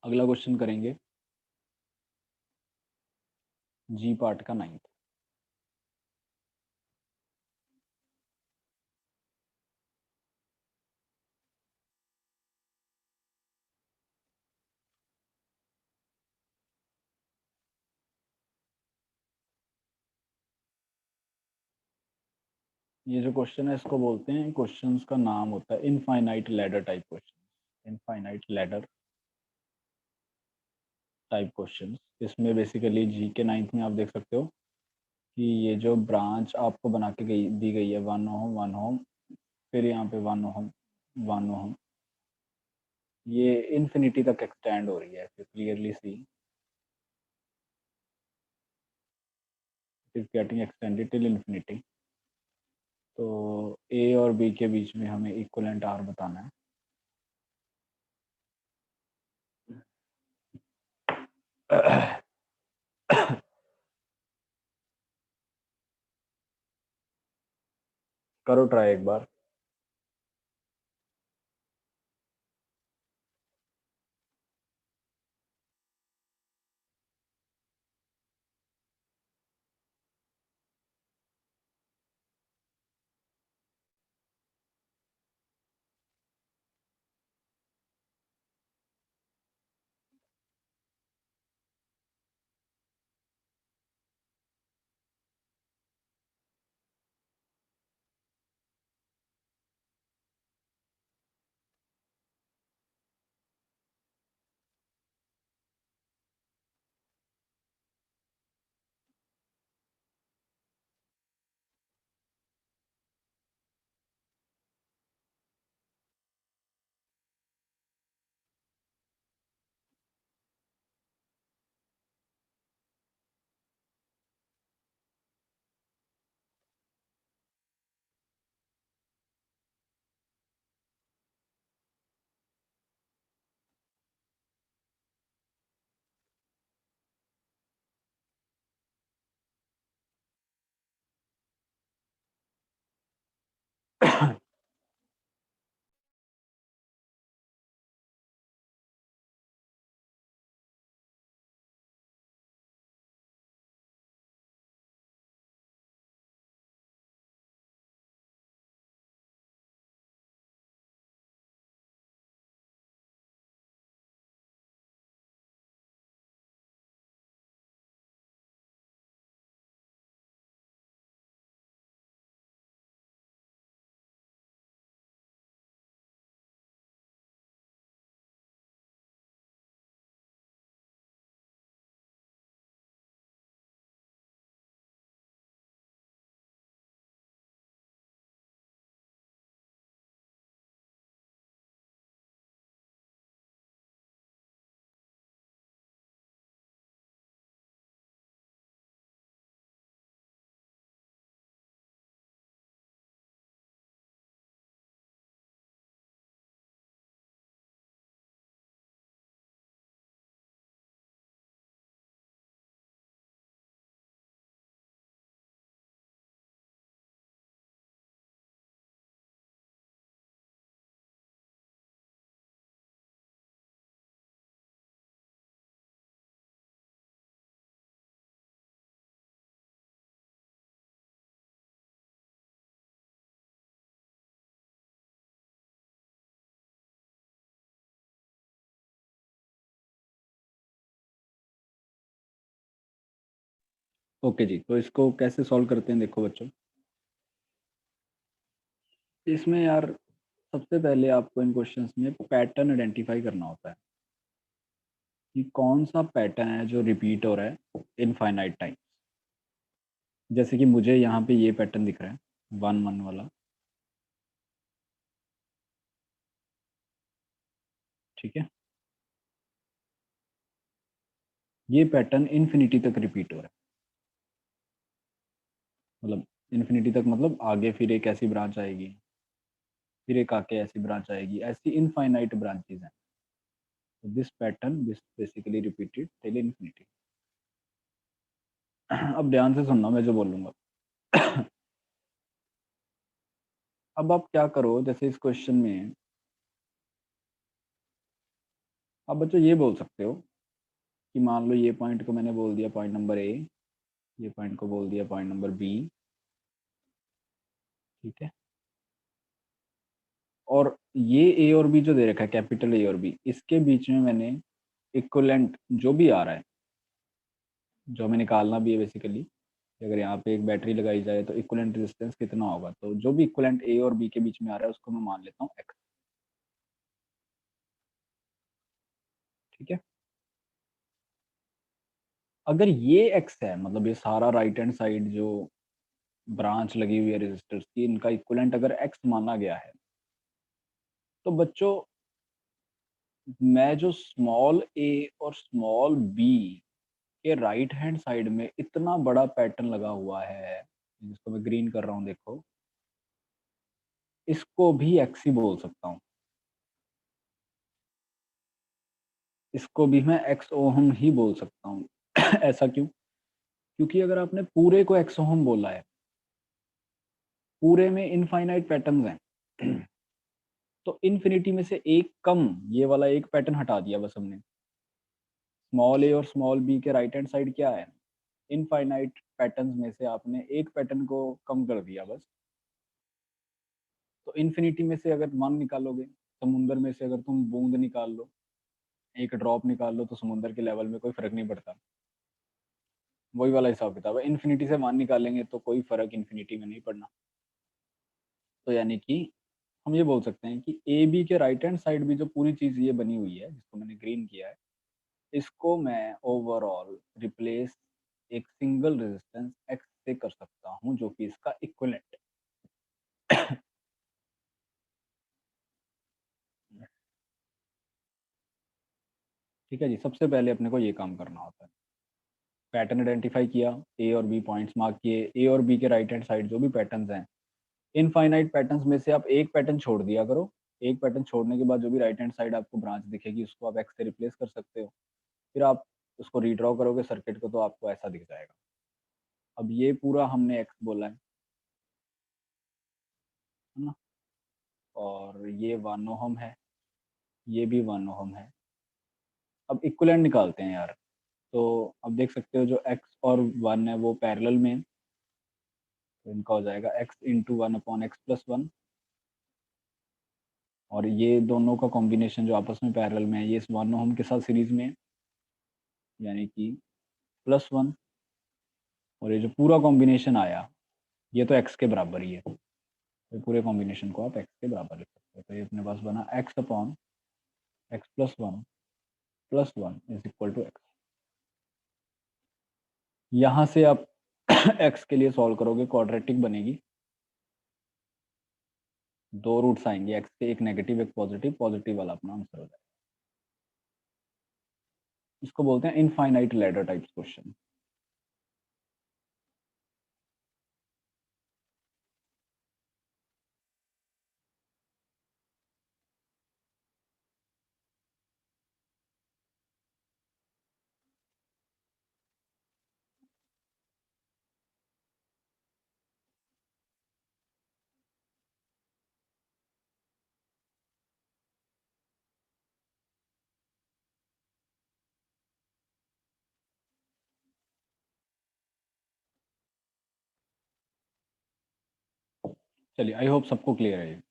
अगला क्वेश्चन करेंगे, जी पार्ट का 9th। ये जो क्वेश्चन है इसको बोलते हैं, क्वेश्चंस का नाम होता है infinite ladder type question. Infinite ladder type questions, इसमें बेसिकली जी के 9th में आप देख सकते हो कि ये जो ब्रांच आपको बना के दी गई है, 1 ओम 1 ओम, फिर यहाँ पे 1 ओम 1 ओम, ये इन्फिनिटी तक एक्सटेंड हो रही है। Clearly see it is getting extended till infinity. तो ए और बी के बीच में हमें इक्वलेंट आर बताना है। करो ट्राई एक बार। ओके जी, तो इसको कैसे सॉल्व करते हैं देखो बच्चों। इसमें यार सबसे पहले आपको इन क्वेश्चंस में पैटर्न आइडेंटिफाई करना होता है कि कौन सा पैटर्न है जो रिपीट हो रहा है इनफाइनाइट टाइम। जैसे कि मुझे यहाँ पे ये पैटर्न दिख रहा है 1 1 वाला, ठीक है। ये पैटर्न इन्फिनिटी तक रिपीट हो रहा है, मतलब इन्फिनिटी तक, मतलब आगे फिर एक ऐसी ब्रांच आएगी, फिर एक आके ऐसी ब्रांच आएगी, ऐसी इनफाइनाइट ब्रांचेज हैं। This pattern this basically repeated till infinity. अब ध्यान से सुनना मैं जो बोलूंगा। अब आप क्या करो, जैसे इस क्वेश्चन में आप बच्चों ये बोल सकते हो कि मान लो ये पॉइंट को मैंने बोल दिया पॉइंट नंबर ए, ये पॉइंट को बोल दिया पॉइंट नंबर बी, ठीक है। और ये ए और बी जो दे रखा है, कैपिटल ए और बी, इसके बीच में मैंने इक्विवेलेंट जो भी आ रहा है, जो हमें निकालना भी है बेसिकली, अगर यहाँ पे एक बैटरी लगाई जाए तो इक्विवेलेंट रेजिस्टेंस कितना होगा, तो जो भी इक्विवेलेंट ए और बी के बीच में आ रहा है उसको मैं मान लेता हूँ एक्स, ठीक है। अगर ये एक्स है, मतलब ये सारा राइट हैंड साइड जो ब्रांच लगी हुई है रेजिस्टर्स की, इनका इक्विवेलेंट अगर एक्स माना गया है, तो बच्चों मैं जो स्मॉल ए और स्मॉल बी के राइट हैंड साइड में इतना बड़ा पैटर्न लगा हुआ है, जिसको मैं ग्रीन कर रहा हूँ देखो, इसको भी एक्स ही बोल सकता हूँ। इसको भी मैं एक्स ओहम ही बोल सकता हूँ। ऐसा क्यों? क्योंकि अगर आपने पूरे को एक्स ओहम बोला है, पूरे में इनफाइनाइट पैटर्न्स हैं, तो इन्फिनिटी में से एक कम, ये वाला एक पैटर्न हटा दिया बस हमने। स्मॉल ए और स्मॉल बी के राइट हैंड साइड क्या है, इनफाइनाइट पैटर्न्स में से आपने एक पैटर्न को कम कर दिया बस। तो इन्फिनिटी में से अगर वन निकालोगे, समुंदर में से अगर तुम बूंद निकाल लो, एक ड्रॉप निकाल लो, तो समुंदर के लेवल में कोई फर्क नहीं पड़ता। वही वाला हिसाब किताब है, इन्फिनिटी से वन निकालेंगे तो कोई फर्क इन्फिनिटी में नहीं पड़ना। तो यानी कि हम ये बोल सकते हैं कि ए बी के राइट हैंड साइड भी जो पूरी चीज ये बनी हुई है, जिसको मैंने ग्रीन किया है, इसको मैं ओवरऑल रिप्लेस एक सिंगल रेजिस्टेंस एक्स से कर सकता हूँ, जो कि इसका इक्विवेलेंट है। ठीक है जी, सबसे पहले अपने को ये काम करना होता है, पैटर्न आइडेंटिफाई किया, ए और बी पॉइंट्स मार्क किए, ए और बी के राइट हैंड साइड जो भी पैटर्न्स हैं, इनफाइनाइट पैटर्न्स में से आप एक पैटर्न छोड़ दिया करो। एक पैटर्न छोड़ने के बाद जो भी राइट हैंड साइड आपको ब्रांच दिखेगी, उसको आप एक्स से रिप्लेस कर सकते हो। फिर आप उसको रीड्रॉ करोगे सर्किट को, तो आपको ऐसा दिख जाएगा। अब ये पूरा हमने एक्स बोला है ना, और ये 1 ओहम है, ये भी 1 ओहम है। अब इक्विवेलेंट निकालते हैं यार। तो अब देख सकते हो जो एक्स और वन है वो पैरेलल में है, तो इनका हो जाएगा एक्स इंटू 1/x+1। और ये दोनों का कॉम्बिनेशन जो आपस में पैरेलल में है, ये इस 1 ओहम के साथ सीरीज में है, यानी कि +1। और ये जो पूरा कॉम्बिनेशन आया, ये तो एक्स के बराबर ही है, तो पूरे कॉम्बिनेशन को आप एक्स के बराबर लिख सकते हो। तो ये अपने पास बना x/(x+1+1) = x। यहाँ से आप x के लिए सॉल्व करोगे, क्वाड्रेटिक बनेगी, दो रूट्स आएंगे x के, एक नेगेटिव एक पॉजिटिव, पॉजिटिव वाला अपना आंसर हो जाएगा। इसको बोलते हैं इनफाइनाइट लैडर टाइप्स क्वेश्चन। चलिए, आई होप सबको क्लियर है ये।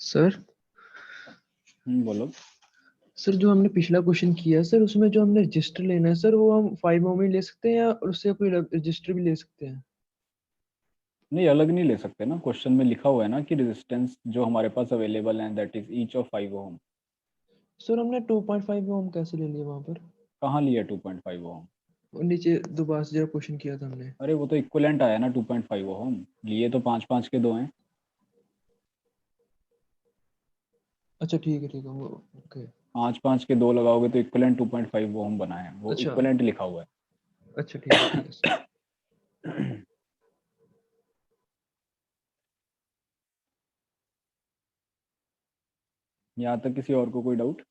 सर बोलो। सर जो हमने पिछला क्वेश्चन किया सर, उसमें जो हमने रजिस्टर लेना है सर, वो हम 5 ओम ही ले सकते हैं या उससे कोई रजिस्टर भी ले सकते हैं? नहीं, अलग नहीं ले सकते ना, क्वेश्चन में लिखा हुआ है ना कि रेजिस्टेंस जो हमारे पास अवेलेबल है that is each of 5 ohm. Sir हमने 2.5 ओम कैसे ले लिया वहां पर? कहाँ लिया 2.5 ओम? और नीचे दोबारा से जरा क्वेश्चन किया था हमने। अरे वो तो इक्विवेलेंट आया ना 2.5 ओम, लिए तो 5-5 के दो हैं। अच्छा ठीक है वो। ओके। 5-5 के दो लगाओगे तो इक्विवेलेंट 2.5 ओम बना है, वो अच्छा। इक्विवेलेंट लिखा हुआ अच्छा ठीक है सर। है। यहाँ तक किसी और को कोई डाउट?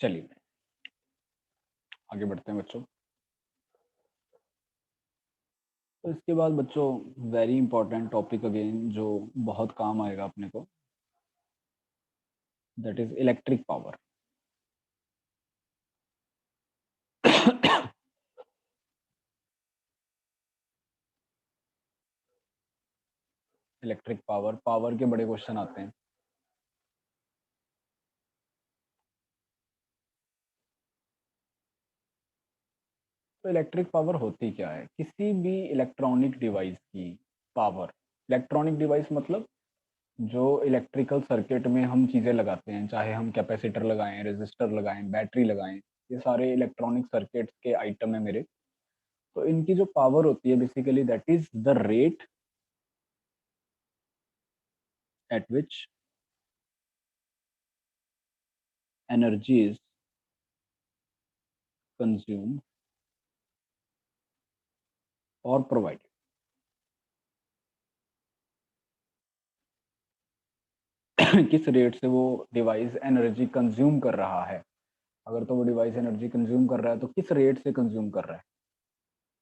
चलिए आगे बढ़ते हैं बच्चों। तो इसके बाद बच्चों वेरी इंपॉर्टेंट टॉपिक अगेन जो बहुत काम आएगा अपने को, that is electric power. Electric power, power के बड़े क्वेश्चन आते हैं। तो इलेक्ट्रिक पावर होती क्या है? किसी भी इलेक्ट्रॉनिक डिवाइस की पावर, इलेक्ट्रॉनिक डिवाइस मतलब जो इलेक्ट्रिकल सर्किट में हम चीज़ें लगाते हैं, चाहे हम कैपेसिटर लगाएं, रेजिस्टर लगाएं, बैटरी लगाएं, ये सारे इलेक्ट्रॉनिक सर्किट्स के आइटम है मेरे। तो इनकी जो पावर होती है basically that is the rate at which energy is consumed और प्रोवाइडेड। किस रेट से वो डिवाइस एनर्जी कंज्यूम कर रहा है। अगर तो वो डिवाइस एनर्जी कंज्यूम कर रहा है तो किस रेट से कंज्यूम कर रहा है,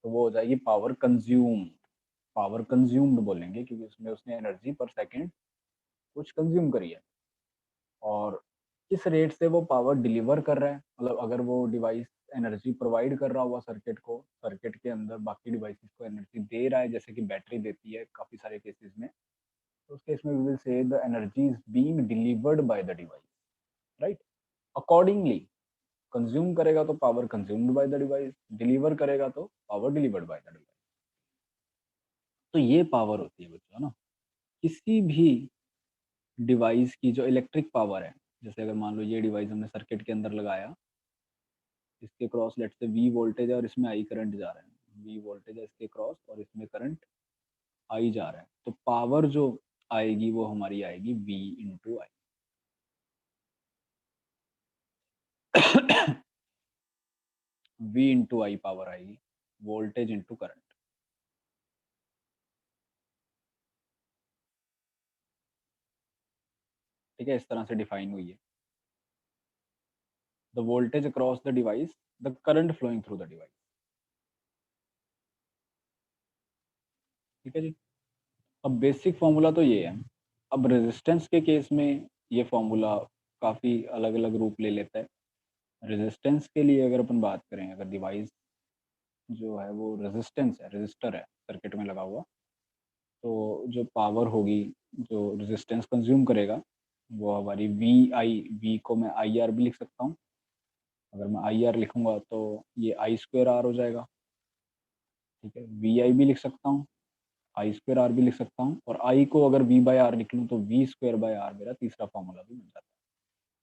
तो वो हो जाएगी पावर कंज्यूम। पावर कंज्यूम्ड बोलेंगे क्योंकि उसमें उसने एनर्जी पर सेकेंड कुछ कंज्यूम करी है। और किस रेट से वो पावर डिलीवर कर रहा है, मतलब अगर वो डिवाइस एनर्जी प्रोवाइड कर रहा हुआ सर्किट को, सर्किट के अंदर बाकी डिवाइसेस को एनर्जी दे रहा है, जैसे कि बैटरी देती है काफी सारे केसेस में, तो उस केस में we will say the energy is being delivered by the device, right. Accordingly consume करेगा तो power consumed by the device, deliver करेगा तो power delivered by the device. तो ये पावर होती है बच्चों, है ना। किसी भी डिवाइस की जो इलेक्ट्रिक पावर है, जैसे अगर मान लो ये डिवाइस हमने सर्किट के अंदर लगाया, इसके क्रॉस लेट से वी वोल्टेज है और इसमें आई करंट जा रहा है, वी वोल्टेज है इसके क्रॉस और इसमें करंट आई जा रहा है, तो पावर जो आएगी वो हमारी आएगी v into i. V into i power आएगी, वोल्टेज इंटू करंट। ठीक है, इस तरह से डिफाइन हुई है। The voltage across the device, the current flowing through the device. ठीक है जी। अब बेसिक फॉर्मूला तो ये है। अब रेजिस्टेंस के केस में ये फॉर्मूला काफ़ी अलग अलग रूप ले लेता है। रेजिस्टेंस के लिए अगर अपन बात करें, अगर डिवाइस जो है वो रेजिस्टेंस है, रेजिस्टर है सर्किट में लगा हुआ, तो जो पावर होगी जो रेजिस्टेंस कंज्यूम करेगा वो हमारी वी आई, वी को मैं आई आर भी लिख सकता हूँ। अगर मैं आई आर लिखूंगा तो ये आई स्क्वेयर आर हो जाएगा। ठीक है, वी आई भी लिख सकता हूँ, आई स्क्वेयर आर भी लिख सकता हूँ, और आई को अगर वी बाय आर लिख लूँ तो वी स्क्वेयर बाय आर मेरा तीसरा फॉर्मूला भी बन जाता है।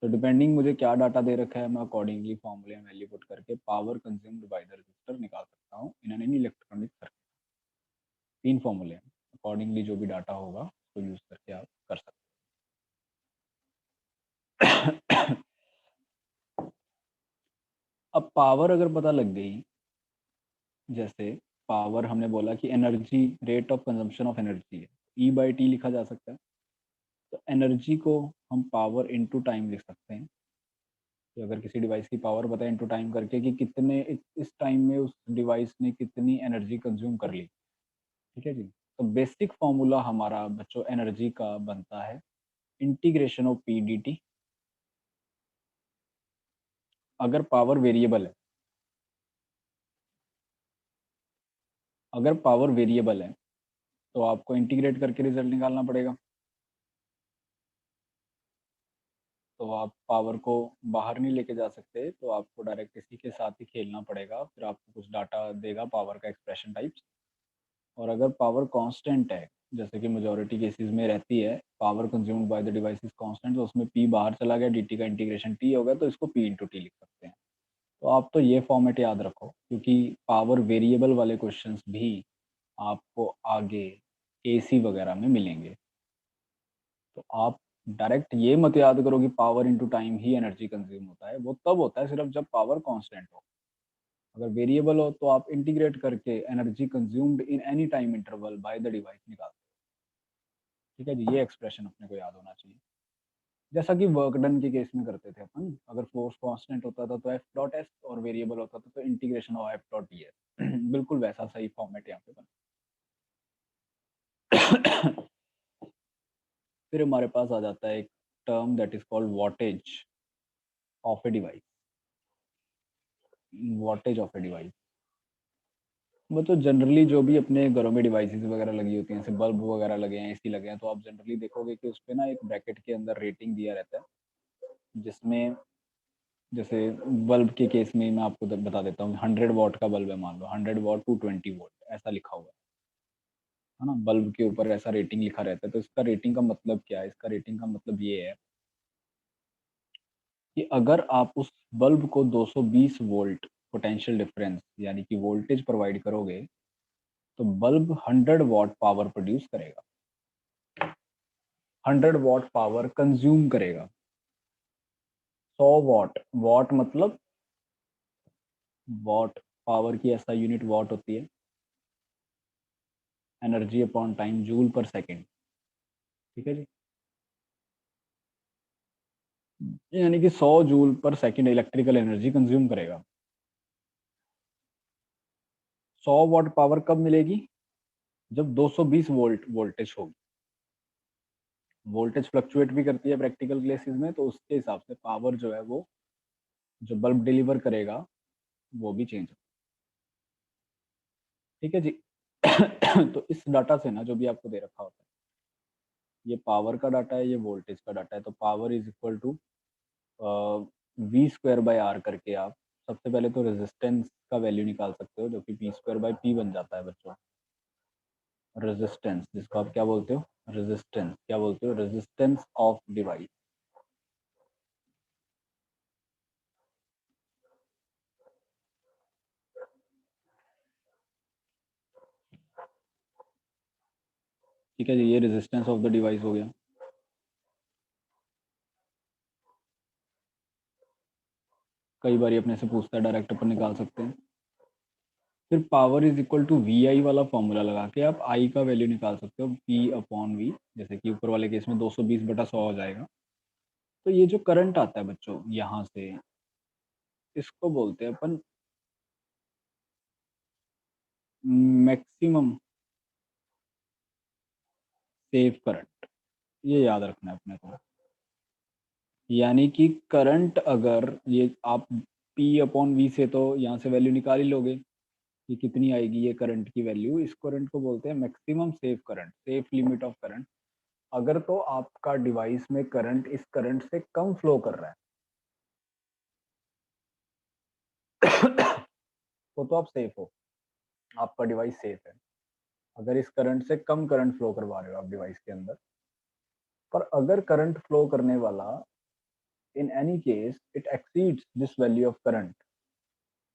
तो डिपेंडिंग मुझे क्या डाटा दे रखा है, मैं अकॉर्डिंगली फॉर्मूले में वैल्यू पुट करके power consumed by the register निकाल सकता हूँ इन एन इलेक्ट्रॉनिक सर्किट। 3 फॉर्मूले हैं, अकॉर्डिंगली जो भी डाटा होगा उसको यूज करके आप कर सकते हैं। अब पावर अगर पता लग गई, जैसे पावर हमने बोला कि energy, rate of consumption of energy है, ई बाई टी लिखा जा सकता है। तो एनर्जी को हम पावर इनटू टाइम लिख सकते हैं, कि अगर किसी डिवाइस की पावर पता है इनटू टाइम करके कि कितने इस टाइम में उस डिवाइस ने कितनी एनर्जी कंज्यूम कर ली। ठीक है जी। तो बेसिक फॉर्मूला हमारा बच्चों एनर्जी का बनता है integration of P D T. अगर पावर वेरिएबल है अगर पावर वेरिएबल है तो आपको इंटीग्रेट करके रिजल्ट निकालना पड़ेगा। तो आप पावर को बाहर नहीं लेके जा सकते, तो आपको डायरेक्ट इसी के साथ ही खेलना पड़ेगा, फिर आपको कुछ डाटा देगा पावर का एक्सप्रेशन टाइप्स। और अगर पावर कांस्टेंट है, जैसे कि मेजॉरिटी केसेस में रहती है, power consumed by the device is constant, तो उसमें पी बाहर चला गया, dt का इंटीग्रेशन t हो गया, तो इसको p इंटू टी लिख सकते हैं। तो आप तो ये फॉर्मेट याद रखो, क्योंकि पावर वेरिएबल वाले क्वेश्चंस भी आपको आगे एसी वगैरह में मिलेंगे। तो आप डायरेक्ट ये मत याद करो कि पावर इनटू टाइम ही एनर्जी कंज्यूम होता है, वो तब होता है सिर्फ जब पावर कांस्टेंट हो। अगर वेरिएबल हो तो आप इंटीग्रेट करके energy consumed in any time interval bye the device निकाल। ठीक है जी, ये एक्सप्रेशन अपने को याद होना चाहिए। जैसा कि वर्क डन के केस में करते थे अपन, अगर फोर्स कांस्टेंट होता था तो एफ डॉट एस, और वेरिएबल होता था तो integration of F dot D S. बिल्कुल वैसा सही फॉर्मेट यहाँ पे बना। फिर हमारे पास आ जाता है एक term that is called wattage of a device. Wattage of a device वो तो जनरली जो भी अपने घरों में डिवाइसेस वगैरह लगी होती हैं, जैसे बल्ब वगैरह लगे हैं, एसी लगे हैं, तो आप जनरली देखोगे कि उस पे ना एक ब्रैकेट के अंदर रेटिंग दिया रहता है, जिसमें जैसे बल्ब के केस में मैं आपको बता देता हूँ, 100 वॉट का बल्ब है, मान लो 100 वॉट टू 20 वोल्ट ऐसा लिखा हुआ है ना, बल्ब के ऊपर ऐसा रेटिंग लिखा रहता है। तो इसका रेटिंग का मतलब क्या है? इसका रेटिंग का मतलब ये है कि अगर आप उस बल्ब को 220 वोल्ट पोटेंशियल डिफरेंस यानी कि वोल्टेज प्रोवाइड करोगे, तो बल्ब 100 वॉट पावर प्रोड्यूस करेगा, 100 वॉट पावर कंज्यूम करेगा। 100 वॉट, वॉट मतलब वॉट, पावर की ऐसा यूनिट वॉट होती है, एनर्जी अपॉन टाइम जूल पर सेकेंड। ठीक है जी, यानी कि 100 जूल पर सेकेंड इलेक्ट्रिकल एनर्जी कंज्यूम करेगा। 100 वॉट पावर कब मिलेगी? जब 220 वोल्ट वोल्टेज होगी। वोल्टेज फ्लक्चुएट भी करती है प्रैक्टिकल केसेस में, तो उसके हिसाब से पावर जो है वो जो बल्ब डिलीवर करेगा वो भी चेंज। ठीक है जी। तो इस डाटा से ना, जो भी आपको दे रखा होता है, ये पावर का डाटा है, ये वोल्टेज का डाटा है, तो power is equal to v square by r करके आप सबसे पहले तो रेजिस्टेंस का वैल्यू निकाल सकते हो, जो कि पी स्क्वायर बाय पी बन जाता है बच्चों। रेजिस्टेंस, जिसको आप क्या बोलते हो? रेजिस्टेंस क्या बोलते हो? Resistance of device. ठीक है जी, ये रेजिस्टेंस ऑफ द डिवाइस हो गया। कई बार अपने से पूछता है, डायरेक्ट अपन निकाल सकते हैं। फिर power is equal to V I वाला फॉर्मूला लगा के आप आई का वैल्यू निकाल सकते हो, पी अपॉन वी, जैसे कि ऊपर वाले केस में 220/100 हो जाएगा। तो ये जो करंट आता है बच्चों यहाँ से, इसको बोलते हैं अपन मैक्सिमम सेव करंट। ये याद रखना है अपने को। यानी कि करंट अगर ये आप पी अपॉन वी से तो यहाँ से वैल्यू निकाल ही लोगे कि कितनी आएगी ये करंट की वैल्यू। इस करंट को बोलते हैं maximum safe current, safe limit of current. अगर तो आपका डिवाइस में करंट इस करंट से कम फ्लो कर रहा है तो आप सेफ हो, आपका डिवाइस सेफ है। अगर इस करंट से कम करंट फ्लो करवा रहे हो आप डिवाइस के अंदर, पर अगर करंट फ्लो करने वाला in any case it exceeds this value of current,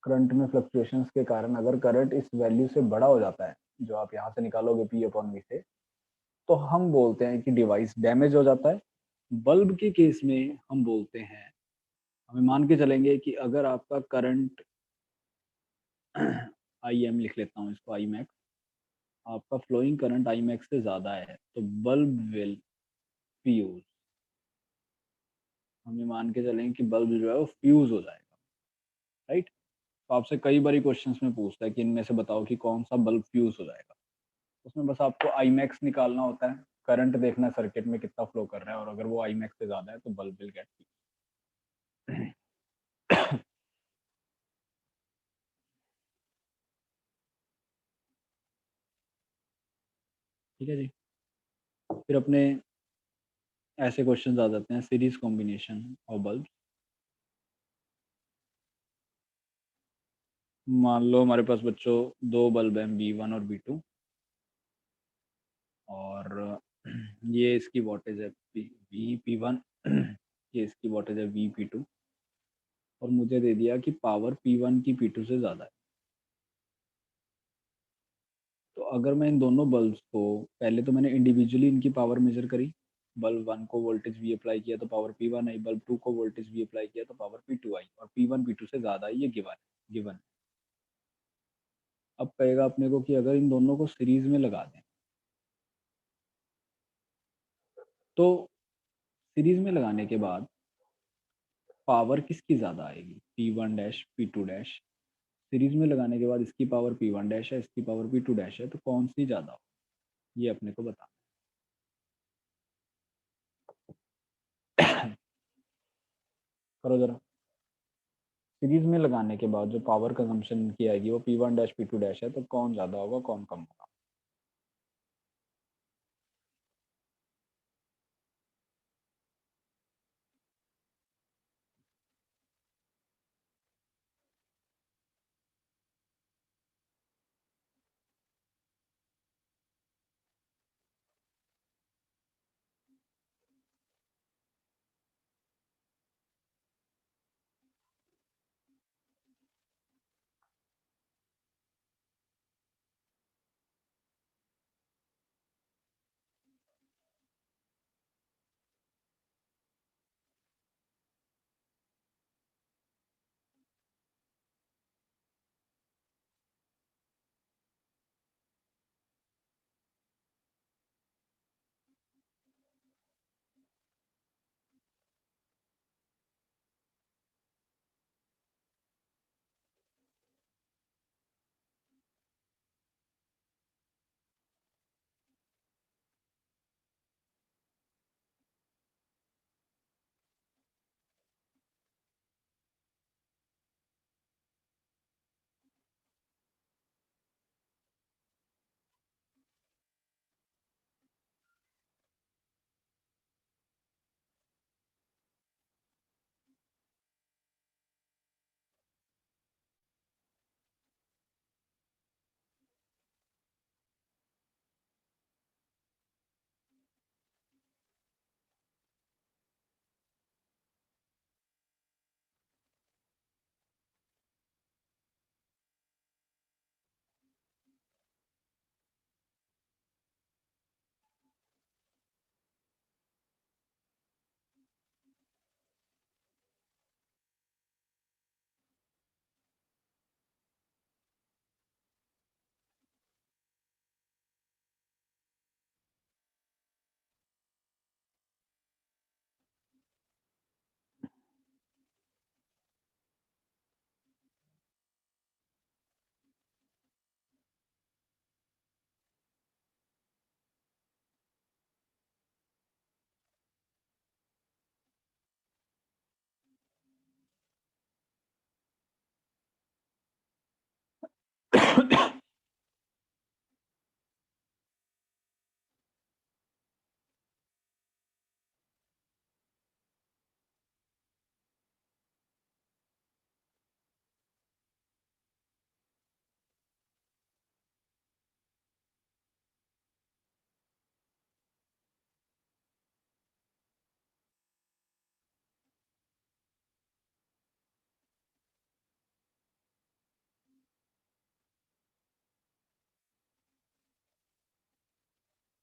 current में फ्लक्चुएशंस के कारण अगर करंट इस वैल्यू से बड़ा हो जाता है, जो आप यहाँ से निकालोगे पी अपॉन वी से, तो हम बोलते हैं कि डिवाइस डैमेज हो जाता है। बल्ब के केस में हम बोलते हैं, हमें मान के चलेंगे कि अगर आपका करंट आई एम लिख लेता हूँ इसको, आई मैक्स, आपका फ्लोइंग करंट आई मैक्स से ज़्यादा है तो बल्ब विल फ्यूज। हमें मान के चलेंगे कि बल्ब जो है वो फ्यूज हो जाएगा, राइट। तो आपसे कई बार क्वेश्चंस में पूछता है कि इनमें से बताओ कि कौन सा बल्ब फ्यूज हो जाएगा। उसमें बस आपको आई मैक्स निकालना होता है, करंट देखना है सर्किट में कितना फ्लो कर रहा है, और अगर वो आई मैक्स से ज़्यादा है तो बल्ब विल गेट फ्यूज। ठीक है जी। फिर अपने ऐसे क्वेश्चन आ जाते हैं, सीरीज कॉम्बिनेशन ऑफ बल्ब। मान लो हमारे पास बच्चों दो बल्ब हैं, B1 और B2, और ये इसकी वोल्टेज है VP1, ये इसकी वोल्टेज है VP2, और मुझे दे दिया कि पावर P1 की P2 से ज़्यादा है। तो अगर मैं इन दोनों बल्ब्स को, पहले तो मैंने इंडिविजुअली इनकी पावर मेजर करी, बल्ब 1 को वोल्टेज V अप्लाई किया तो पावर P1 आई, बल्ब 2 को वोल्टेज V अप्लाई किया तो पावर P2 आई, और P1 P2 से ज़्यादा आई, ये गिवन। अब कहेगा अपने को कि अगर इन दोनों को सीरीज में लगा दें तो सीरीज में लगाने के बाद पावर किसकी ज़्यादा आएगी, P1 dash P2 dash. Series में लगाने के बाद इसकी पावर P1 डैश है, इसकी पावर P2 डैश है, तो कौन सी ज़्यादा हो, ये अपने को बता। करो जरा। सीरीज में लगाने के बाद जो पावर कंजम्पशन की आएगी वो P1 डैश P2 डैश है, तो कौन ज़्यादा होगा कौन कम होगा।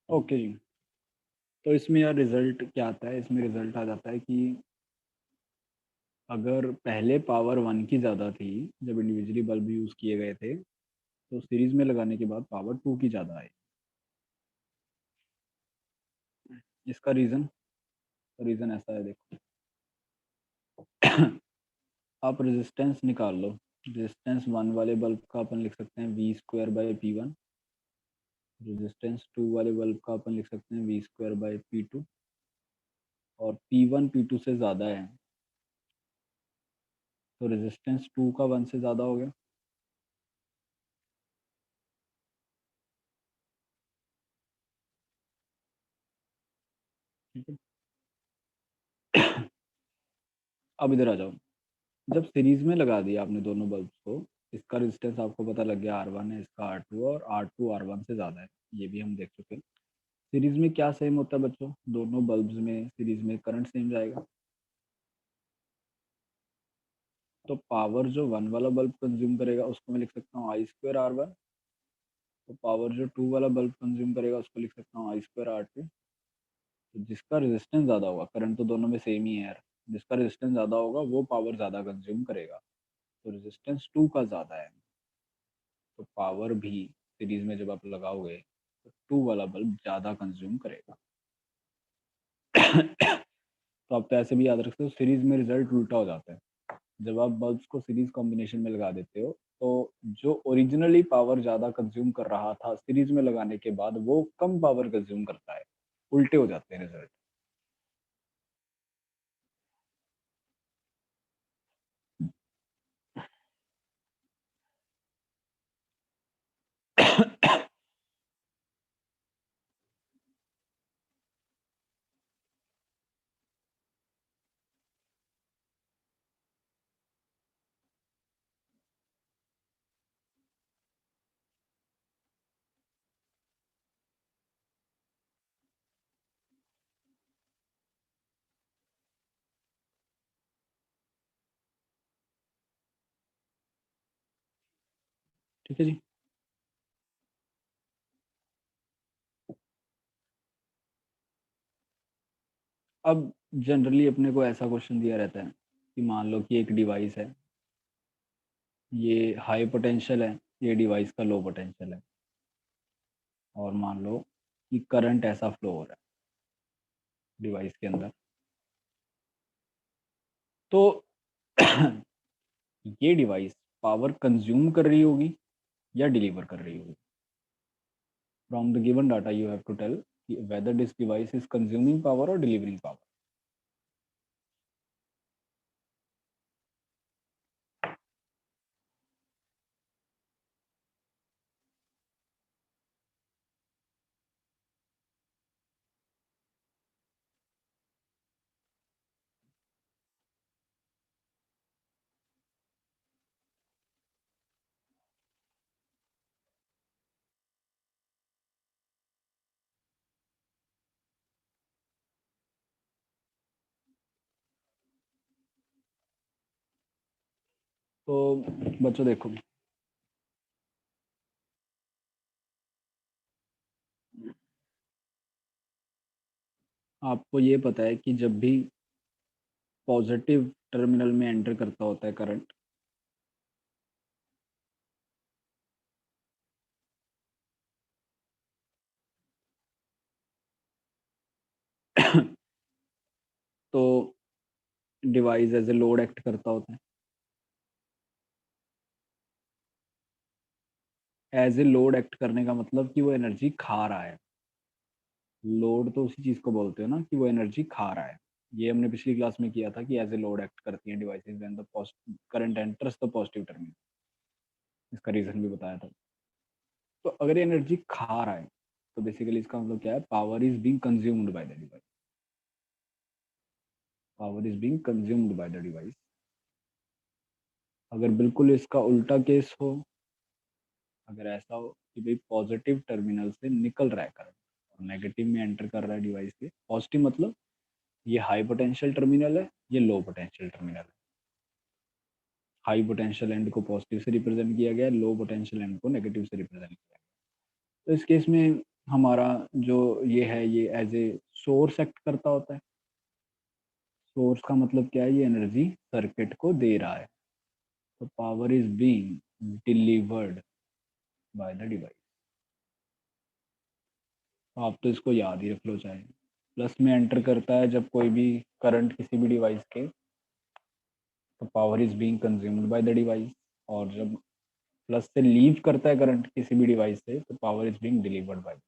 ओके जी। तो इसमें यार रिजल्ट क्या आता है, इसमें रिजल्ट आ जाता है कि अगर पहले पावर 1 की ज़्यादा थी जब इंडिविजुअली बल्ब यूज़ किए गए थे, तो सीरीज में लगाने के बाद पावर 2 की ज़्यादा आई। इसका रीज़न, रीज़न ऐसा है, देखो। आप रेजिस्टेंस निकाल लो। रेजिस्टेंस 1 वाले बल्ब का अपन लिख सकते हैं V² बाई P1। रेजिस्टेंस 2 वाले बल्ब का अपन लिख सकते हैं V² बाई P2। और P1 P2 से ज़्यादा है तो रेजिस्टेंस 2 का 1 से ज़्यादा हो गया। अब इधर आ जाओ। जब सीरीज में लगा दिया आपने दोनों बल्ब्स को, इसका रेजिस्टेंस आपको पता लग गया R1 है, इसका R2 और R2 R1 से ज़्यादा है, ये भी हम देख चुके हैं। सीरीज में क्या सेम होता है बच्चों, दोनों बल्ब्स में सीरीज में करंट सेम जाएगा। तो पावर जो 1 वाला बल्ब कंज्यूम करेगा उसको मैं लिख सकता हूँ I2 R1। तो पावर जो 2 वाला बल्ब कंज्यूम करेगा उसको लिख सकता हूँ I2 R2। तो जिसका रेजिस्टेंस ज़्यादा होगा, करंट तो दोनों में सेम ही है यार, जिसका रेजिस्टेंस ज़्यादा होगा वो पावर ज़्यादा कंज्यूम करेगा। तो रेजिस्टेंस 2 का ज़्यादा है, तो पावर भी सीरीज में जब आप लगाओगे तो 2 वाला बल्ब ज़्यादा कंज्यूम करेगा। तो आप तो ऐसे भी याद रखते हो, सीरीज में रिजल्ट उल्टा हो जाता है। जब आप बल्ब्स को सीरीज कॉम्बिनेशन में लगा देते हो तो जो ओरिजिनली पावर ज़्यादा कंज्यूम कर रहा था सीरीज में लगाने के बाद वो कम पावर कंज्यूम करता है, उल्टे हो जाते हैं रिजल्ट। ठीक है जी। अब जनरली अपने को ऐसा क्वेश्चन दिया रहता है कि मान लो कि एक डिवाइस है, ये हाई पोटेंशियल है, ये डिवाइस का लो पोटेंशियल है, और मान लो कि करंट ऐसा फ्लो हो रहा है डिवाइस के अंदर। तो ये डिवाइस पावर कंज्यूम कर रही होगी या डिलीवर कर रही होगी। From the given data you have to tell whether this device is consuming power or delivering power. तो बच्चों देखो, आपको ये पता है कि जब भी पॉजिटिव टर्मिनल में एंटर करता होता है करंट, तो device as a load act करता होता है। एज ए लोड एक्ट करने का मतलब कि वो एनर्जी खा रहा है। लोड तो उसी चीज को बोलते हो ना कि वो एनर्जी खा रहा है। ये हमने पिछली क्लास में किया था कि एज ए लोड एक्ट करती हैं devices when the current enters the positive terminal. इसका रीजन भी बताया था। तो अगर ये एनर्जी खा रहा है तो बेसिकली इसका मतलब क्या है, power is being consumed by the device. Power is being consumed by the device. अगर बिल्कुल इसका उल्टा केस हो, अगर ऐसा हो कि भाई पॉजिटिव टर्मिनल से निकल रहा है करंट और नेगेटिव में एंटर कर रहा है डिवाइस के, पॉजिटिव मतलब ये हाई पोटेंशियल टर्मिनल है, ये लो पोटेंशियल टर्मिनल है। हाई पोटेंशियल एंड को पॉजिटिव से रिप्रेजेंट किया गया, लो पोटेंशियल एंड को नेगेटिव से रिप्रेजेंट किया गया। तो इस केस में हमारा जो ये है ये एज ए सोर्स एक्ट करता होता है। सोर्स का मतलब क्या है, ये एनर्जी सर्किट को दे रहा है। तो power is being delivered by the device. आप तो इसको याद ही रख लो, चाहे प्लस में एंटर करता है जब कोई भी करंट किसी भी डिवाइस के, तो power is being consumed by the device. और जब प्लस से लीव करता है करंट किसी भी डिवाइस से, तो power is being delivered bye.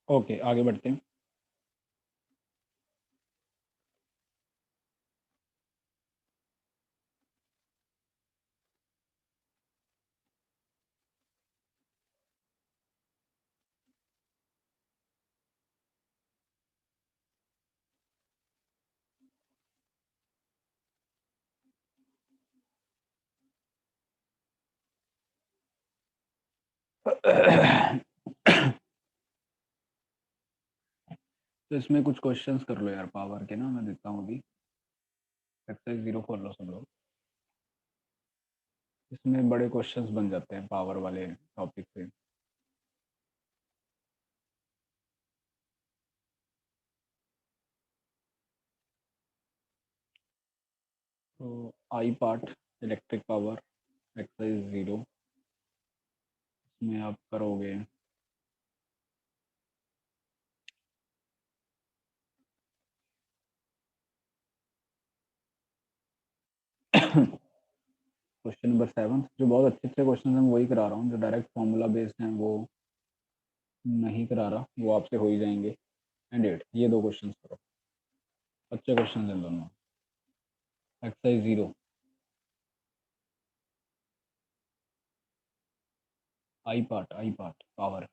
Okay, आगे बढ़ते हैं। तो इसमें कुछ क्वेश्चंस कर लो यार पावर के ना, मैं देता हूँ अभी। एक्सरसाइज 0 खोल लो सब लोग। इसमें बड़े क्वेश्चंस बन जाते हैं पावर वाले टॉपिक से। तो आई पार्ट, इलेक्ट्रिक पावर, एक्सरसाइज 0 में आप करोगे क्वेश्चन नंबर 7। जो बहुत अच्छे अच्छे क्वेश्चन हैं वही करा रहा हूँ, जो डायरेक्ट फॉर्मूला बेस्ड हैं वो नहीं करा रहा, वो आपसे हो ही जाएंगे। एंड 8, ये दो क्वेश्चन करो, अच्छे क्वेश्चन हैं दोनों। एक्सरसाइज 0, आई पार्ट पावर।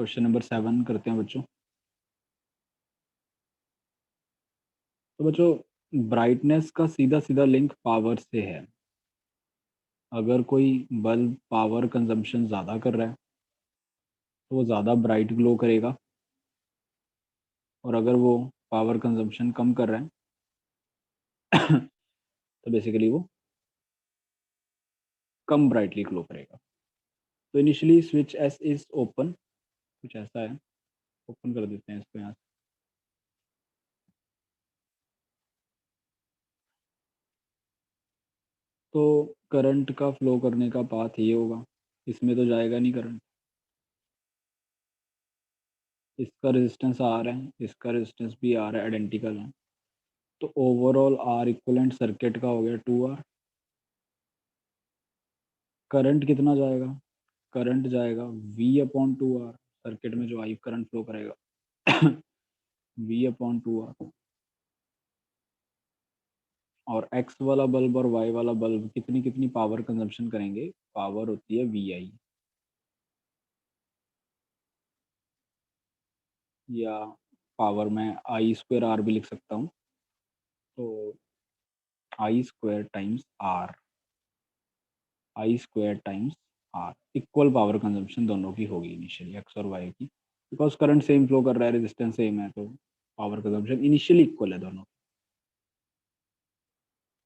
क्वेश्चन नंबर 7 करते हैं बच्चों। तो बच्चों ब्राइटनेस का सीधा सीधा लिंक पावर से है। अगर कोई बल्ब पावर कंजम्पशन ज़्यादा कर रहा है तो वो ज़्यादा ब्राइट ग्लो करेगा, और अगर वो पावर कंजम्पशन कम कर रहा है तो बेसिकली वो कम ब्राइटली ग्लो करेगा। तो initially switch S is open, कुछ ऐसा है। ओपन कर देते हैं इसको यहाँ से। तो करंट का फ्लो करने का पाथ ये होगा, इसमें तो जाएगा नहीं करंट। इसका रेजिस्टेंस आर है, इसका रेजिस्टेंस भी आर है, आइडेंटिकल है। तो ओवरऑल आर इक्वलेंट सर्किट का हो गया 2R। करंट कितना जाएगा? करंट जाएगा V/2R। सर्किट में जो आई करंट फ्लो करेगा V/2R। और X वाला बल्ब और Y वाला बल्ब कितनी कितनी पावर कंजम्पशन करेंगे? पावर होती है VI, या पावर में I² R भी लिख सकता हूँ। तो I² times R, I² times R equal power consumption दोनों की होगी इनिशियली, X और Y की। बिकॉज करंट सेम फ्लो कर रहा है, रेजिस्टेंस सेम है, तो पावर कंजम्पशन इनिशियली इक्वल है दोनों।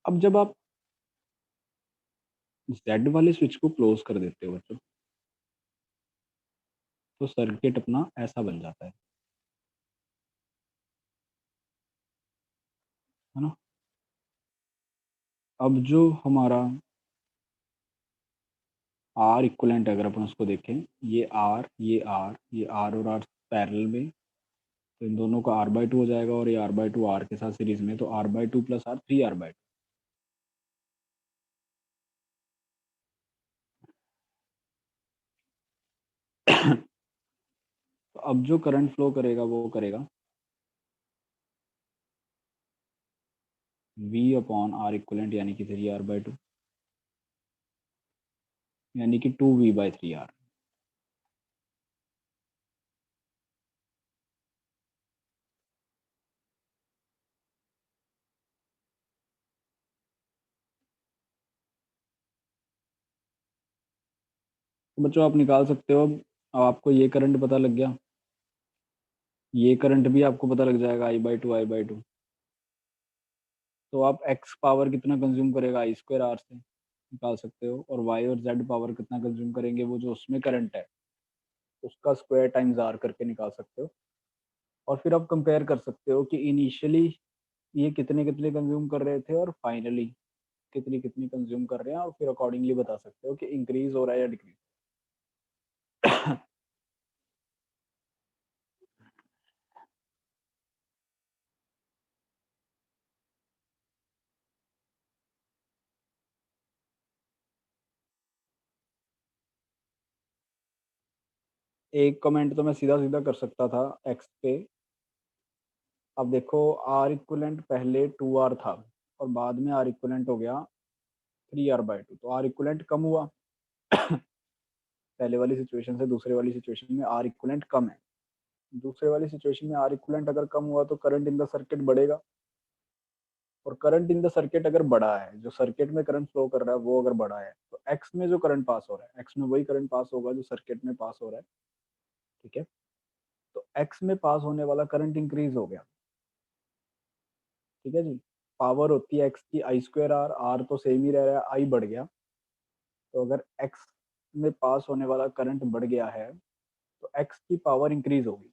अब जब आप Z वाले स्विच को क्लोज कर देते हो बच्चों, तो सर्किट अपना ऐसा बन जाता है ना। अब जो हमारा R इक्वलेंट, अगर अपन उसको देखें, ये R, ये R, ये R और R पैरेलल में, तो इन दोनों का R/2 हो जाएगा, और ये R/2 R के साथ सीरीज में, तो R/2 प्लस R 3R/2। तो अब जो करंट फ्लो करेगा वो करेगा V/R इक्वलेंट, यानी कि 3R/2, यानी कि 2V/3R। तो बच्चों आप निकाल सकते हो। अब आपको ये करंट पता लग गया, ये करंट भी आपको पता लग जाएगा I/2 तो आप X पावर कितना कंज्यूम करेगा I² R से निकाल सकते हो, और Y और Z पावर कितना कंज्यूम करेंगे वो जो उसमें करंट है उसका स्क्वायर टाइम्स R करके निकाल सकते हो। और फिर आप कंपेयर कर सकते हो कि इनिशियली ये कितने कितने कंज्यूम कर रहे थे और फाइनली कितनी कितनी कंज्यूम कर रहे हैं, और फिर अकॉर्डिंगली बता सकते हो कि इंक्रीज हो रहा है या डिक्रीज। एक कमेंट तो मैं सीधा सीधा कर सकता था X पे। अब देखो R इक्वलेंट पहले 2R था, और बाद में R इक्वलेंट हो गया 3R/2, तो R इक्वलेंट कम हुआ पहले वाली सिचुएशन से दूसरे वाली सिचुएशन में R इक्वलेंट कम है। दूसरे वाली सिचुएशन में R इक्वलेंट अगर कम हुआ तो करंट इन द सर्किट बढ़ेगा, और करंट इन द सर्किट अगर बढ़ा है, जो सर्किट में करंट फ्लो कर रहा है वो अगर बढ़ा है, तो एक्स में जो करंट पास हो रहा है, एक्स में वही करंट पास होगा जो सर्किट में पास हो रहा है। ठीक है, तो एक्स में पास होने वाला करंट इंक्रीज हो गया। ठीक है जी, पावर होती है एक्स की I²R, आर तो सेम ही रह रहा है, आई बढ़ गया। तो अगर एक्स में पास होने वाला करंट बढ़ गया है तो एक्स की पावर इंक्रीज होगी।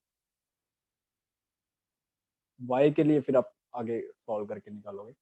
वाई के लिए फिर आप आगे सॉल्व करके निकालोगे।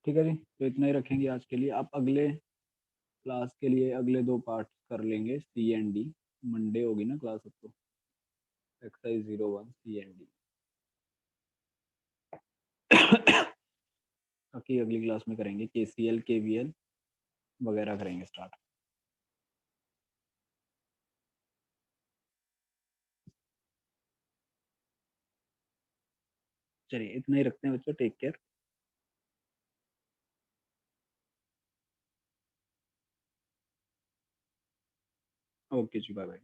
ठीक है जी, तो इतना ही रखेंगे आज के लिए। आप अगले क्लास के लिए अगले 2 पार्ट कर लेंगे, C एंड D। मंडे होगी ना क्लास अब तो। Exercise 01 CND। बाकी अगली क्लास में करेंगे KCL KVL वगैरह करेंगे स्टार्ट। चलिए इतना ही रखते हैं बच्चों, टेक केयर। ओके जी, बाय बाय।